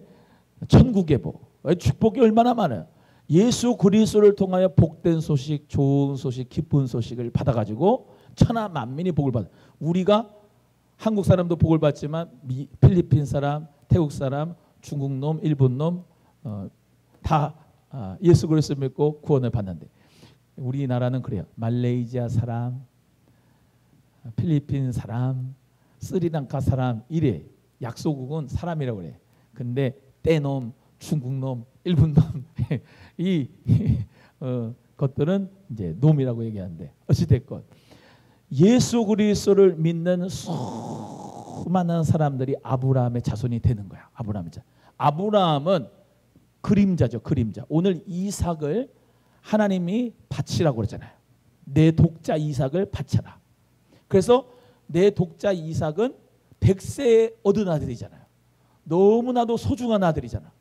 천국의 복, 축복이 얼마나 많아요. 예수 그리스도를 통하여 복된 소식, 좋은 소식, 기쁜 소식을 받아가지고 천하 만민이 복을 받아. 우리가 한국 사람도 복을 받지만 필리핀 사람, 태국 사람, 중국 놈, 일본 놈 다 예수 그리스도 믿고 구원을 받는데, 우리나라는 그래요. 말레이시아 사람, 필리핀 사람, 스리랑카 사람 이래. 약소국은 사람이라고 그래. 근데 떼놈, 중국놈, 일본놈 이 것들은 이제 놈이라고 얘기하는데, 어찌됐건 예수 그리스도를 믿는 수많은 사람들이 아브라함의 자손이 되는 거야. 아브라함은 그림자죠. 그림자. 오늘 이삭을 하나님이 바치라고 그러잖아요. 내 독자 이삭을 바쳐라. 그래서 내 독자 이삭은 100세에 얻은 아들이잖아요. 너무나도 소중한 아들이잖아.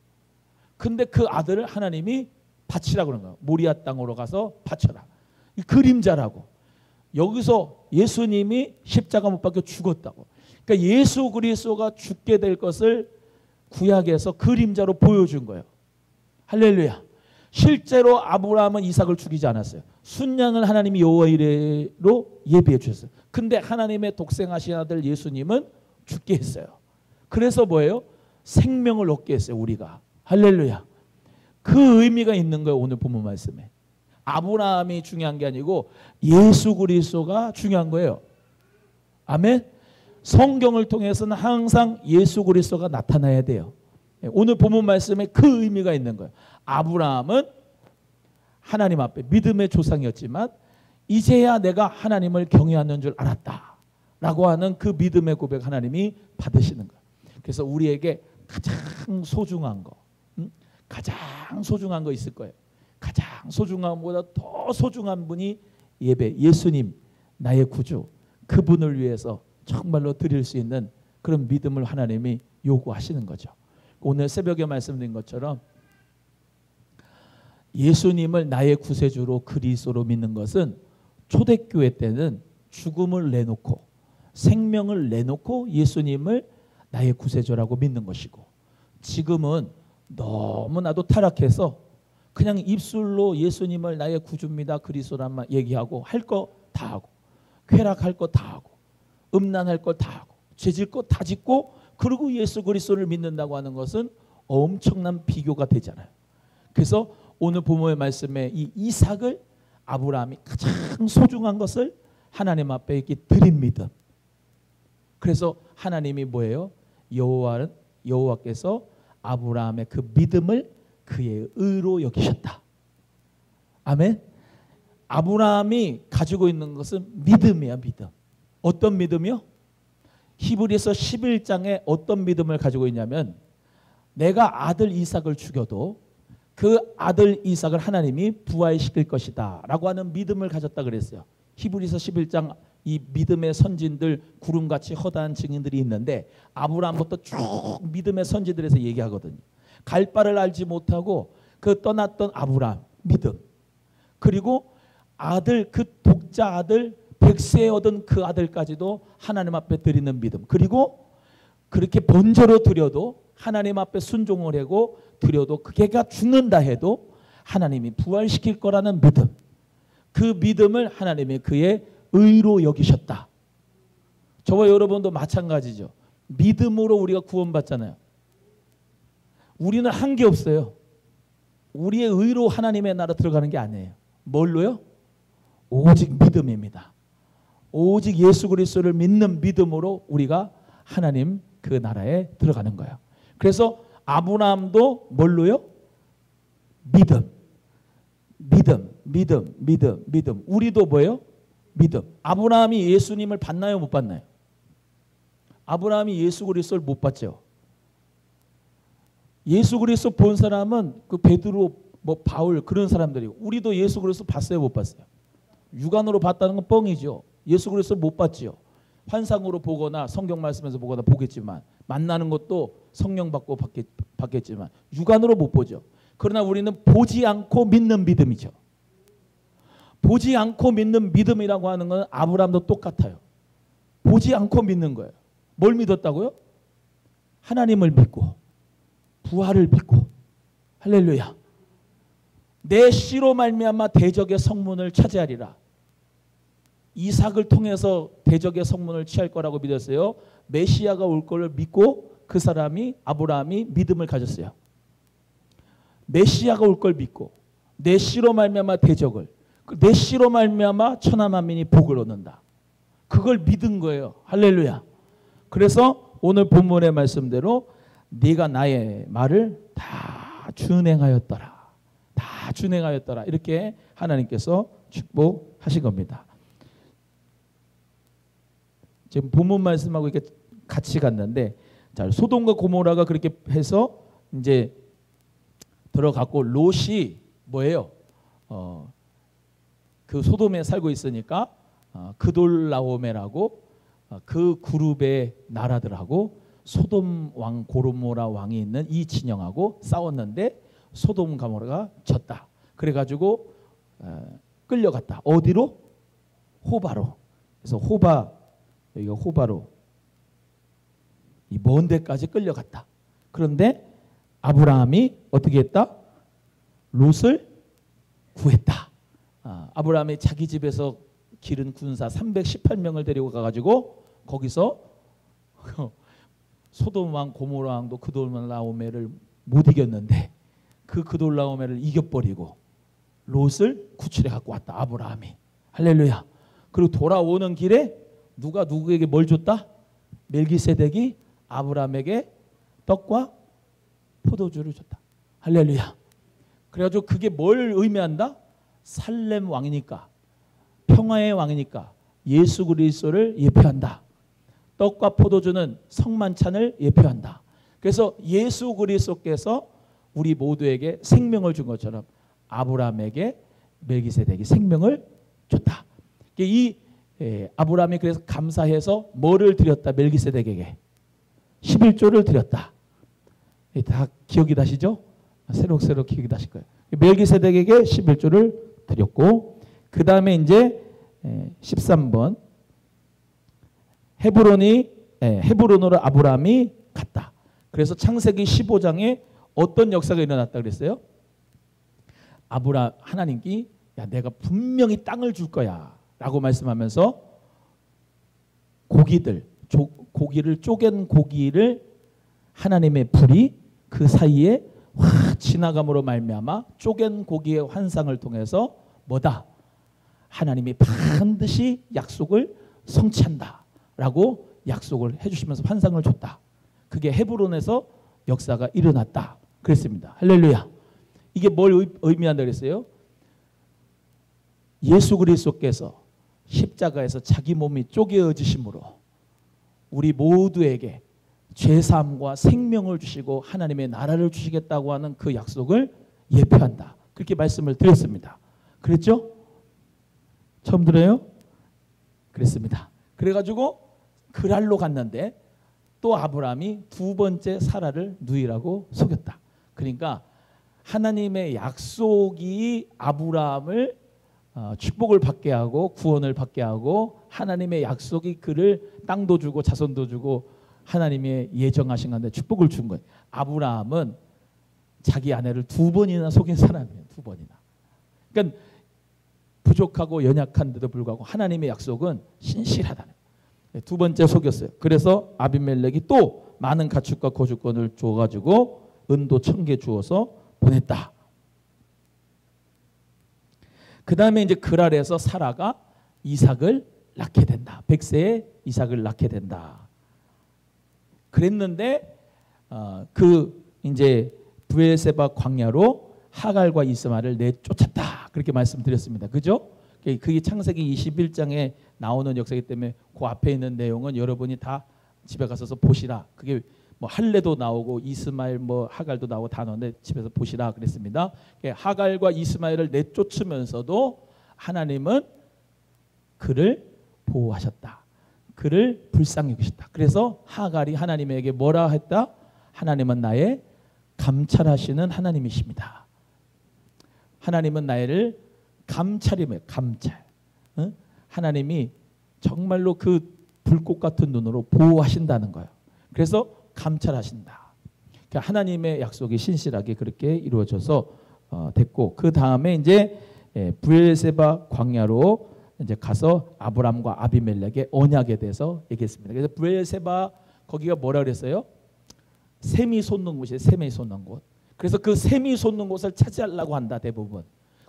근데 그 아들을 하나님이 바치라고 그러는 거예요. 모리아 땅으로 가서 바쳐라. 이 그림자라고. 여기서 예수님이 십자가 못 박혀 죽었다고. 그러니까 예수 그리스도가 죽게 될 것을 구약에서 그림자로 보여준 거예요. 할렐루야. 실제로 아브라함은 이삭을 죽이지 않았어요. 순양을 하나님이 여호와 이레로 예비해 주셨어요. 근데 하나님의 독생하신 아들 예수님은 죽게 했어요. 그래서 뭐예요? 생명을 얻게 했어요. 우리가. 할렐루야. 그 의미가 있는 거예요. 오늘 본문 말씀에. 아브라함이 중요한 게 아니고 예수 그리스도가 중요한 거예요. 아멘. 성경을 통해서는 항상 예수 그리스도가 나타나야 돼요. 오늘 본문 말씀에 그 의미가 있는 거예요. 아브라함은 하나님 앞에 믿음의 조상이었지만 이제야 내가 하나님을 경외하는 줄 알았다 라고 하는 그 믿음의 고백 하나님이 받으시는 거예요. 그래서 우리에게 가장 소중한 거, 가장 소중한 거 있을 거예요. 가장 소중한 것보다 더 소중한 분이 예수님, 나의 구주, 그분을 위해서 정말로 드릴 수 있는 그런 믿음을 하나님이 요구하시는 거죠. 오늘 새벽에 말씀드린 것처럼 예수님을 나의 구세주로 그리스도로 믿는 것은 초대교회 때는 죽음을 내놓고 생명을 내놓고 예수님을 나의 구세주라고 믿는 것이고, 지금은 너무나도 타락해서 그냥 입술로 예수님을 나의 구주입니다 그리스도란 얘기하고 할 거 다 하고 쾌락할 거 다 하고 음란할 거 다 하고 죄질 거 다 짓고 그리고 예수 그리스도를 믿는다고 하는 것은 엄청난 비교가 되잖아요. 그래서 오늘 본문의 말씀에 이 이삭을 아브라함이 가장 소중한 것을 하나님 앞에 이렇게 드린 믿음. 그래서 하나님이 뭐예요? 여호와께서 아브라함의 그 믿음을 그의 의로 여기셨다. 아멘. 아브라함이 가지고 있는 것은 믿음이야. 믿음. 어떤 믿음이요? 히브리서 11장에 어떤 믿음을 가지고 있냐면 내가 아들 이삭을 죽여도 그 아들 이삭을 하나님이 부활시킬 것이다 라고 하는 믿음을 가졌다 그랬어요. 히브리서 11장 이 믿음의 선진들 구름같이 허다한 증인들이 있는데 아브라함부터 쭉 믿음의 선지들에서 얘기하거든요. 갈 바를 알지 못하고 그 떠났던 아브라함 믿음, 그리고 아들 그 독자 아들 100세에 얻은 그 아들까지도 하나님 앞에 드리는 믿음, 그리고 그렇게 번제로 드려도 하나님 앞에 순종을 하고 드려도 그게가 죽는다 해도 하나님이 부활시킬 거라는 믿음, 그 믿음을 하나님이 그의 의로 여기셨다. 저와 여러분도 마찬가지죠. 믿음으로 우리가 구원받잖아요. 우리는 한 게 없어요. 우리의 의로 하나님의 나라 들어가는 게 아니에요. 뭘로요? 오직 믿음입니다. 오직 예수 그리스도를 믿는 믿음으로 우리가 하나님 그 나라에 들어가는 거예요. 그래서 아브라함도 뭘로요? 믿음. 우리도 뭐예요? 믿음. 아브라함이 예수님을 봤나요? 못 봤나요? 아브라함이 예수 그리스도를 못 봤죠. 예수 그리스도 본 사람은 그 베드로, 뭐 바울 그런 사람들이고, 우리도 예수 그리스도 봤어요? 못 봤어요? 육안으로 봤다는 건 뻥이죠. 예수 그리스도 못 봤지요. 환상으로 보거나 성경 말씀에서 보거나 보겠지만, 만나는 것도 성령 받고 받겠지만 육안으로 못 보죠. 그러나 우리는 보지 않고 믿는 믿음이죠. 보지 않고 믿는 믿음이라고 하는 건 아브라함도 똑같아요. 보지 않고 믿는 거예요. 뭘 믿었다고요? 하나님을 믿고 부활을 믿고. 할렐루야. 내 씨로 말미암아 대적의 성문을 차지하리라. 이삭을 통해서 대적의 성문을 취할 거라고 믿었어요. 메시아가 올 거를 믿고 그 사람이 아브라함이 믿음을 가졌어요. 메시아가 올 걸 믿고 내 씨로 말미암아 대적을, 내 씨로 말미암아 천하 만민이 복을 얻는다. 그걸 믿은 거예요. 할렐루야. 그래서 오늘 본문의 말씀대로 네가 나의 말을 다 준행하였더라. 다 준행하였더라. 이렇게 하나님께서 축복하신 겁니다. 지금 본문 말씀하고 이렇게 같이 갔는데, 자, 소돔과 고모라가 그렇게 해서 이제 들어갔고 롯이 뭐예요? 그 소돔에 살고 있으니까 그돌라오메라고 그 그룹의 나라들하고 소돔 왕 고르모라 왕이 있는 이 진영하고 싸웠는데 소돔 가모라가 졌다. 그래가지고 끌려갔다. 어디로? 호바로. 그래서 호바, 여기가 호바로 이 먼 데까지 끌려갔다. 그런데 아브라함이 어떻게 했다? 롯을 구했다. 아브라함이 자기 집에서 기른 군사 318명을 데리고 가가지고 거기서 소돔 왕 고모라 왕도 그돌라오메를 못 이겼는데 그 그돌라오메를 이겨버리고 롯을 구출해 갖고 왔다. 아브라함이. 할렐루야. 그리고 돌아오는 길에 누가 누구에게 뭘 줬다? 멜기세덱이 아브라함에게 떡과 포도주를 줬다. 할렐루야. 그래가지고 그게 뭘 의미한다? 살렘 왕이니까, 평화의 왕이니까 예수 그리스도를 예표한다. 떡과 포도주는 성만찬을 예표한다. 그래서 예수 그리스도께서 우리 모두에게 생명을 준 것처럼 아브라함에게 멜기세덱이 생명을 줬다. 이 아브라함이 그래서 감사해서 뭐를 드렸다? 멜기세덱에게 11조를 드렸다. 다 기억이 나시죠? 새록새록 기억이 나실 거예요. 멜기세덱에게 11조를 드렸고, 그 다음에 이제 13번 헤브론으로 아브라함이 갔다. 그래서 창세기 15장에 어떤 역사가 일어났다 그랬어요? 하나님께 야, 내가 분명히 땅을 줄 거야 라고 말씀하면서 고기를 쪼갠 고기를 하나님의 불이 그 사이에 확 지나감으로 말미암아 쪼갠 고기의 환상을 통해서 뭐다? 하나님이 반드시 약속을 성취한다 라고 약속을 해주시면서 환상을 줬다. 그게 헤브론에서 역사가 일어났다 그랬습니다. 할렐루야. 이게 뭘 의미한다 그랬어요? 예수 그리스도께서 십자가에서 자기 몸이 쪼개어지심으로 우리 모두에게 죄사함과 생명을 주시고 하나님의 나라를 주시겠다고 하는 그 약속을 예표한다. 그렇게 말씀을 드렸습니다. 그랬죠? 처음 들어요? 그랬습니다. 그래가지고 그랄로 갔는데 또 아브라함이 두 번째 사라를 누이라고 속였다. 그러니까 하나님의 약속이 아브라함을 축복을 받게 하고 구원을 받게 하고 하나님의 약속이 그를 땅도 주고 자손도 주고 하나님의 예정하신 가운데 축복을 준 거예요. 아브라함은 자기 아내를 두 번이나 속인 사람이에요. 두 번이나. 그러니까 부족하고 연약한데도 불구하고 하나님의 약속은 신실하다는 거예요. 두 번째 속였어요. 그래서 아비멜렉이 또 많은 가축과 거주권을 줘가지고 은도 1000개 주어서 보냈다. 그 다음에 이제 그랄에서 사라가 이삭을 낳게 된다. 100세에 이삭을 낳게 된다. 그랬는데 그 이제 브엘세바 광야로 하갈과 이스마엘을 내쫓았다. 그렇게 말씀드렸습니다. 그죠? 그게 창세기 21장에 나오는 역사이기 때문에 그 앞에 있는 내용은 여러분이 다 집에 가서 보시라. 그게 뭐 할례도 나오고 이스마엘 뭐 하갈도 나오고 다 나오는데 집에서 보시라 그랬습니다. 하갈과 이스마엘을 내쫓으면서도 하나님은 그를 보호하셨다. 그를 불쌍히 여기셨다. 그래서 하갈이 하나님에게 뭐라 했다? 하나님은 나의 감찰하시는 하나님이십니다. 하나님은 나를 감찰이며 감찰. 응? 하나님이 정말로 그 불꽃 같은 눈으로 보호하신다는 거예요. 그래서 감찰하신다. 그러니까 하나님의 약속이 신실하게 그렇게 이루어져서 됐고, 그 다음에 이제 브엘세바 광야로 이제 가서 아브람과 아비멜렉의 언약에 대해서 얘기했습니다. 그래서 브엘세바 거기가 뭐라 그랬어요? 샘이 솟는 곳이에요. 샘이 솟는 곳. 그래서 그 샘이 솟는 곳을 차지하려고 한다 대부분.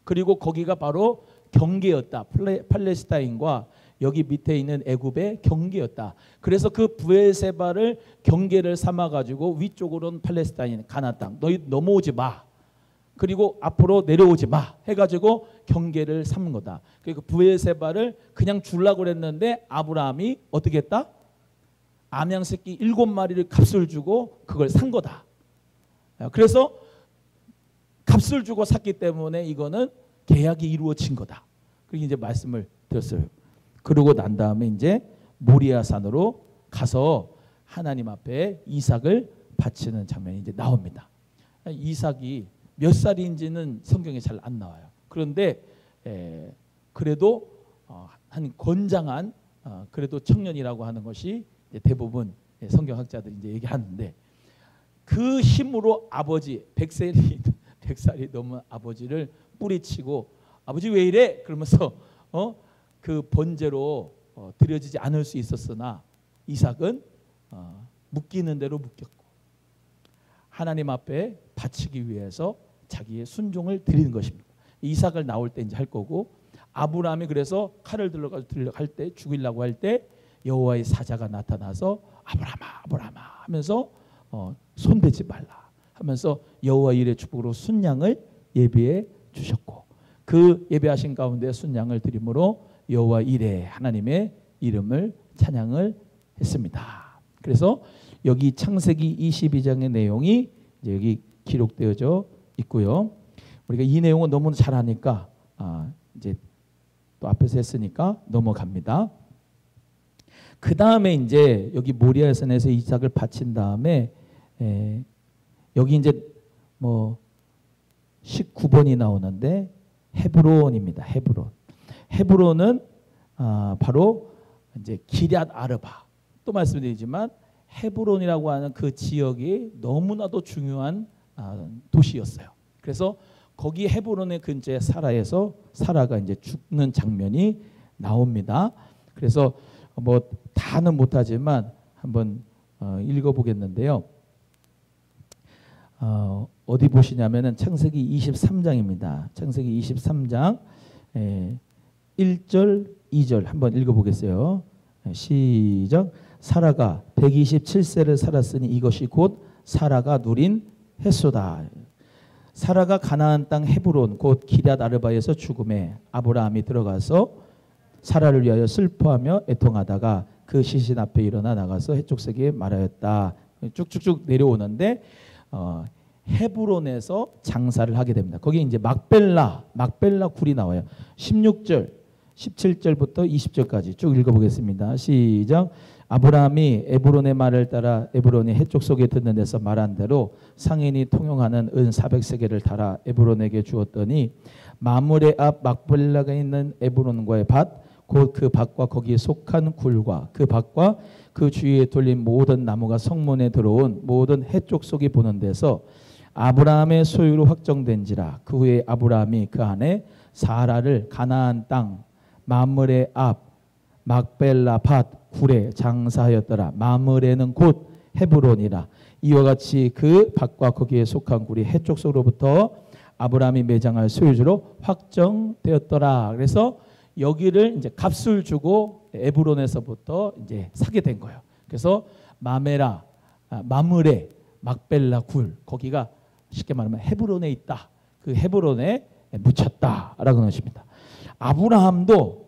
그리고 거기가 바로 경계였다. 팔레스타인과 여기 밑에 있는 애굽의 경계였다. 그래서 그 브엘세바를 경계를 삼아 가지고 위쪽으로는 팔레스타인 가나안 땅. 너희 넘어오지 마. 그리고 앞으로 내려오지 마 해가지고 경계를 삼은 거다. 그리고 브엘세바를 그냥 주려고 그랬는데 아브라함이 어떻게 했다? 암양 새끼 7마리를 값을 주고 그걸 산 거다. 그래서 값을 주고 샀기 때문에 이거는 계약이 이루어진 거다. 그렇게 이제 말씀을 드렸어요. 그러고 난 다음에 이제 모리아산으로 가서 하나님 앞에 이삭을 바치는 장면이 이제 나옵니다. 이삭이 몇 살인지는 성경에 잘 안 나와요. 그런데 그래도 한 건장한 그래도 청년이라고 하는 것이 대부분 성경학자들이 이제 얘기하는데 그 힘으로 아버지 100살이 넘은 아버지를 뿌리치고 아버지 왜 이래? 그러면서 그 번제로 드려지지 않을 수 있었으나 이삭은 묶이는 대로 묶였고 하나님 앞에 바치기 위해서 자기의 순종을 드리는 것입니다. 이삭을 나올 때 이제 할 거고 아브라함이 그래서 칼을 들러 갈 때 죽이려고 할 때 여호와의 사자가 나타나서 아브라함아 하면서 손대지 말라 하면서 여호와 일의 축복으로 순양을 예비해 주셨고 그 예배하신 가운데 순양을 드림으로 여호와 일의 하나님의 이름을 찬양을 했습니다. 그래서 여기 창세기 22장의 내용이 이제 여기 기록되어져 있고요. 우리가 이 내용은 너무 잘 아니까 이제 또 앞에서 했으니까 넘어갑니다. 그 다음에 이제 여기 모리아산에서 이삭을 바친 다음에 여기 이제 뭐 19번이 나오는데 헤브론입니다. 헤브론은 바로 이제 기럇 아르바. 또 말씀드리지만 헤브론이라고 하는 그 지역이 너무나도 중요한 도시였어요. 그래서 거기 헤브론의 근처에 사라가 이제 죽는 장면이 나옵니다. 그래서 뭐 다는 못하지만 한번 읽어보겠는데요. 어디 보시냐면은 창세기 23장입니다. 창세기 23장 1절 2절 한번 읽어보겠어요. 시작. 사라가 127세를 살았으니 이것이 곧 사라가 누린 햇소다. 사라가 가나안 땅 헤브론 곧 기럇 아르바에서 죽음에 아브라함이 들어가서 사라를 위하여 슬퍼하며 애통하다가 그 시신 앞에 일어나 나가서 해족색에 말하였다. 쭉쭉쭉 내려오는데 헤브론에서 장사를 하게 됩니다. 거기 이제 막벨라 굴이 나와요. 16절, 17절부터 20절까지 쭉 읽어보겠습니다. 시작. 아브라함이 에브론의 말을 따라 에브론이 해쪽 속에 듣는 데서 말한 대로 상인이 통용하는 은 400세겔을 달아 에브론에게 주었더니 마므레 앞 막벨라가 있는 에브론과의 밭 곧 그 밭과 거기에 속한 굴과 그 밭과 그 주위에 돌린 모든 나무가 성문에 들어온 모든 해쪽 속이 보는 데서 아브라함의 소유로 확정된지라. 그 후에 아브라함이 그 안에 사라를 가나안 땅 마므레 앞 막벨라 밭 굴에 장사하였더라. 마므레는 곧 헤브론이라. 이와 같이 그 밭과 거기에 속한 굴이 해쪽 속으로부터 아브라함이 매장할 소유주로 확정되었더라. 그래서 여기를 이제 값을 주고 에브론에서부터 이제 사게 된 거예요. 그래서 마므레, 막벨라 굴 거기가 쉽게 말하면 헤브론에 있다. 그 헤브론에 묻혔다라고 하는 것입니다. 아브라함도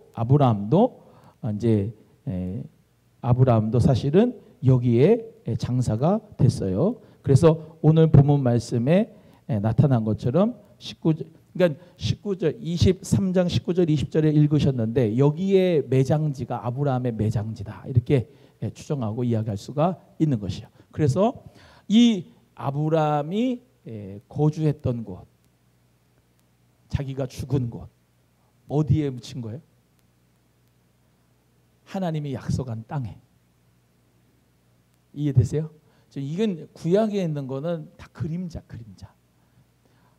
사실은 여기에 장사가 됐어요. 그래서 오늘 본문 말씀에 나타난 것처럼 23장 19절 20절에 읽으셨는데 여기에 매장지가 아브라함의 매장지다 이렇게 추정하고 이야기할 수가 있는 것이요. 그래서 이 아브라함이 거주했던 곳, 자기가 죽은 곳 어디에 묻힌 거예요? 하나님이 약속한 땅에. 이해되세요? 이건 구약에 있는 거는 다 그림자.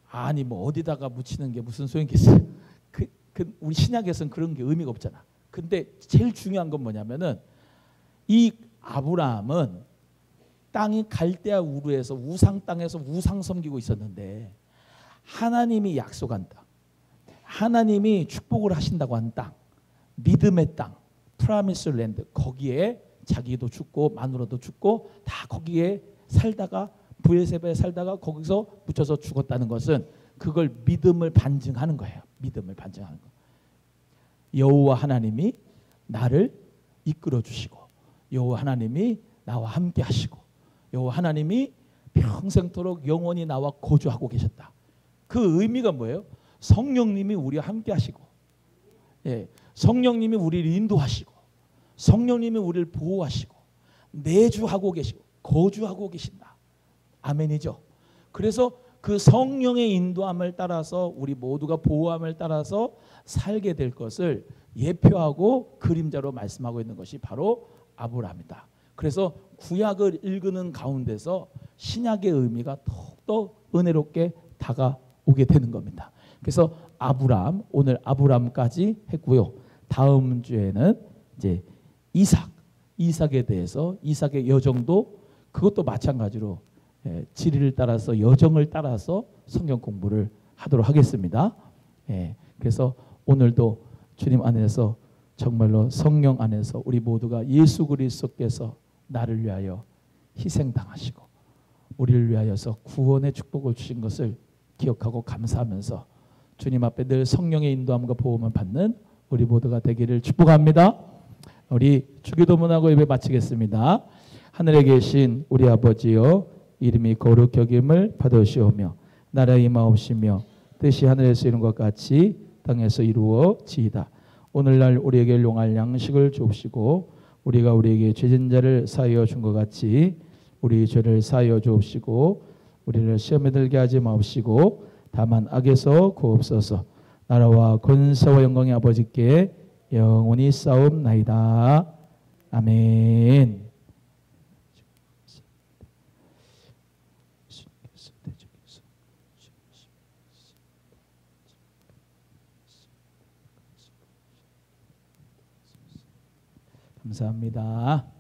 아니 뭐 어디다가 묻히는 게 무슨 소용이겠어요? 우리 신약에서는 그런 게 의미가 없잖아. 근데 제일 중요한 건 뭐냐면은 이 아브라함은 땅이 갈대아 우르에서 우상 땅에서 우상 섬기고 있었는데 하나님이 약속한 땅, 하나님이 축복을 하신다고 한 땅, 믿음의 땅, 프라미스 랜드 거기에 자기도 죽고 마누라도 죽고 다 거기에 살다가 브엘세바에 살다가 거기서 묻혀서 죽었다는 것은 그걸 믿음을 반증하는 거예요. 믿음을 반증하는 거. 여호와 하나님이 나를 이끌어 주시고 여호와 하나님이 나와 함께 하시고 여호와 하나님이 평생토록 영원히 나와 거주하고 계셨다. 그 의미가 뭐예요? 성령님이 우리와 함께 하시고, 예, 성령님이 우리를 인도하시고, 성령님이 우리를 보호하시고, 내주하고 계시고, 거주하고 계신다. 아멘이죠. 그래서 그 성령의 인도함을 따라서 우리 모두가 보호함을 따라서 살게 될 것을 예표하고 그림자로 말씀하고 있는 것이 바로 아브라함이다. 그래서 구약을 읽는 가운데서 신약의 의미가 더욱더 은혜롭게 다가오게 되는 겁니다. 그래서 아브라함, 오늘 아브라함까지 했고요. 다음 주에는 이제 이삭에 대해서, 이삭의 여정도 그것도 마찬가지로 지리를 따라서, 여정을 따라서 성경 공부를 하도록 하겠습니다. 그래서 오늘도 주님 안에서 정말로 성령 안에서 우리 모두가 예수 그리스도께서 나를 위하여 희생당하시고 우리를 위하여서 구원의 축복을 주신 것을 기억하고 감사하면서 주님 앞에 늘 성령의 인도함과 보호만 받는 우리 모두가 되기를 축복합니다. 우리 주기도문하고 예배 마치겠습니다. 하늘에 계신 우리 아버지여, 이름이 거룩히 여김을 받으시오며 나라의 임하옵시며 뜻이 하늘에서 이룬 것 같이 땅에서 이루어지이다. 오늘날 우리에게 일용할 양식을 주옵시고 우리가 우리에게 죄진 자를 사하여 준 것 같이 우리 죄를 사하여 주옵시고 우리를 시험에 들게 하지 마옵시고 다만 악에서 구옵소서. 나라와 권세와 영광의 아버지께 영원히 싸움나이다. 아멘. 감사합니다.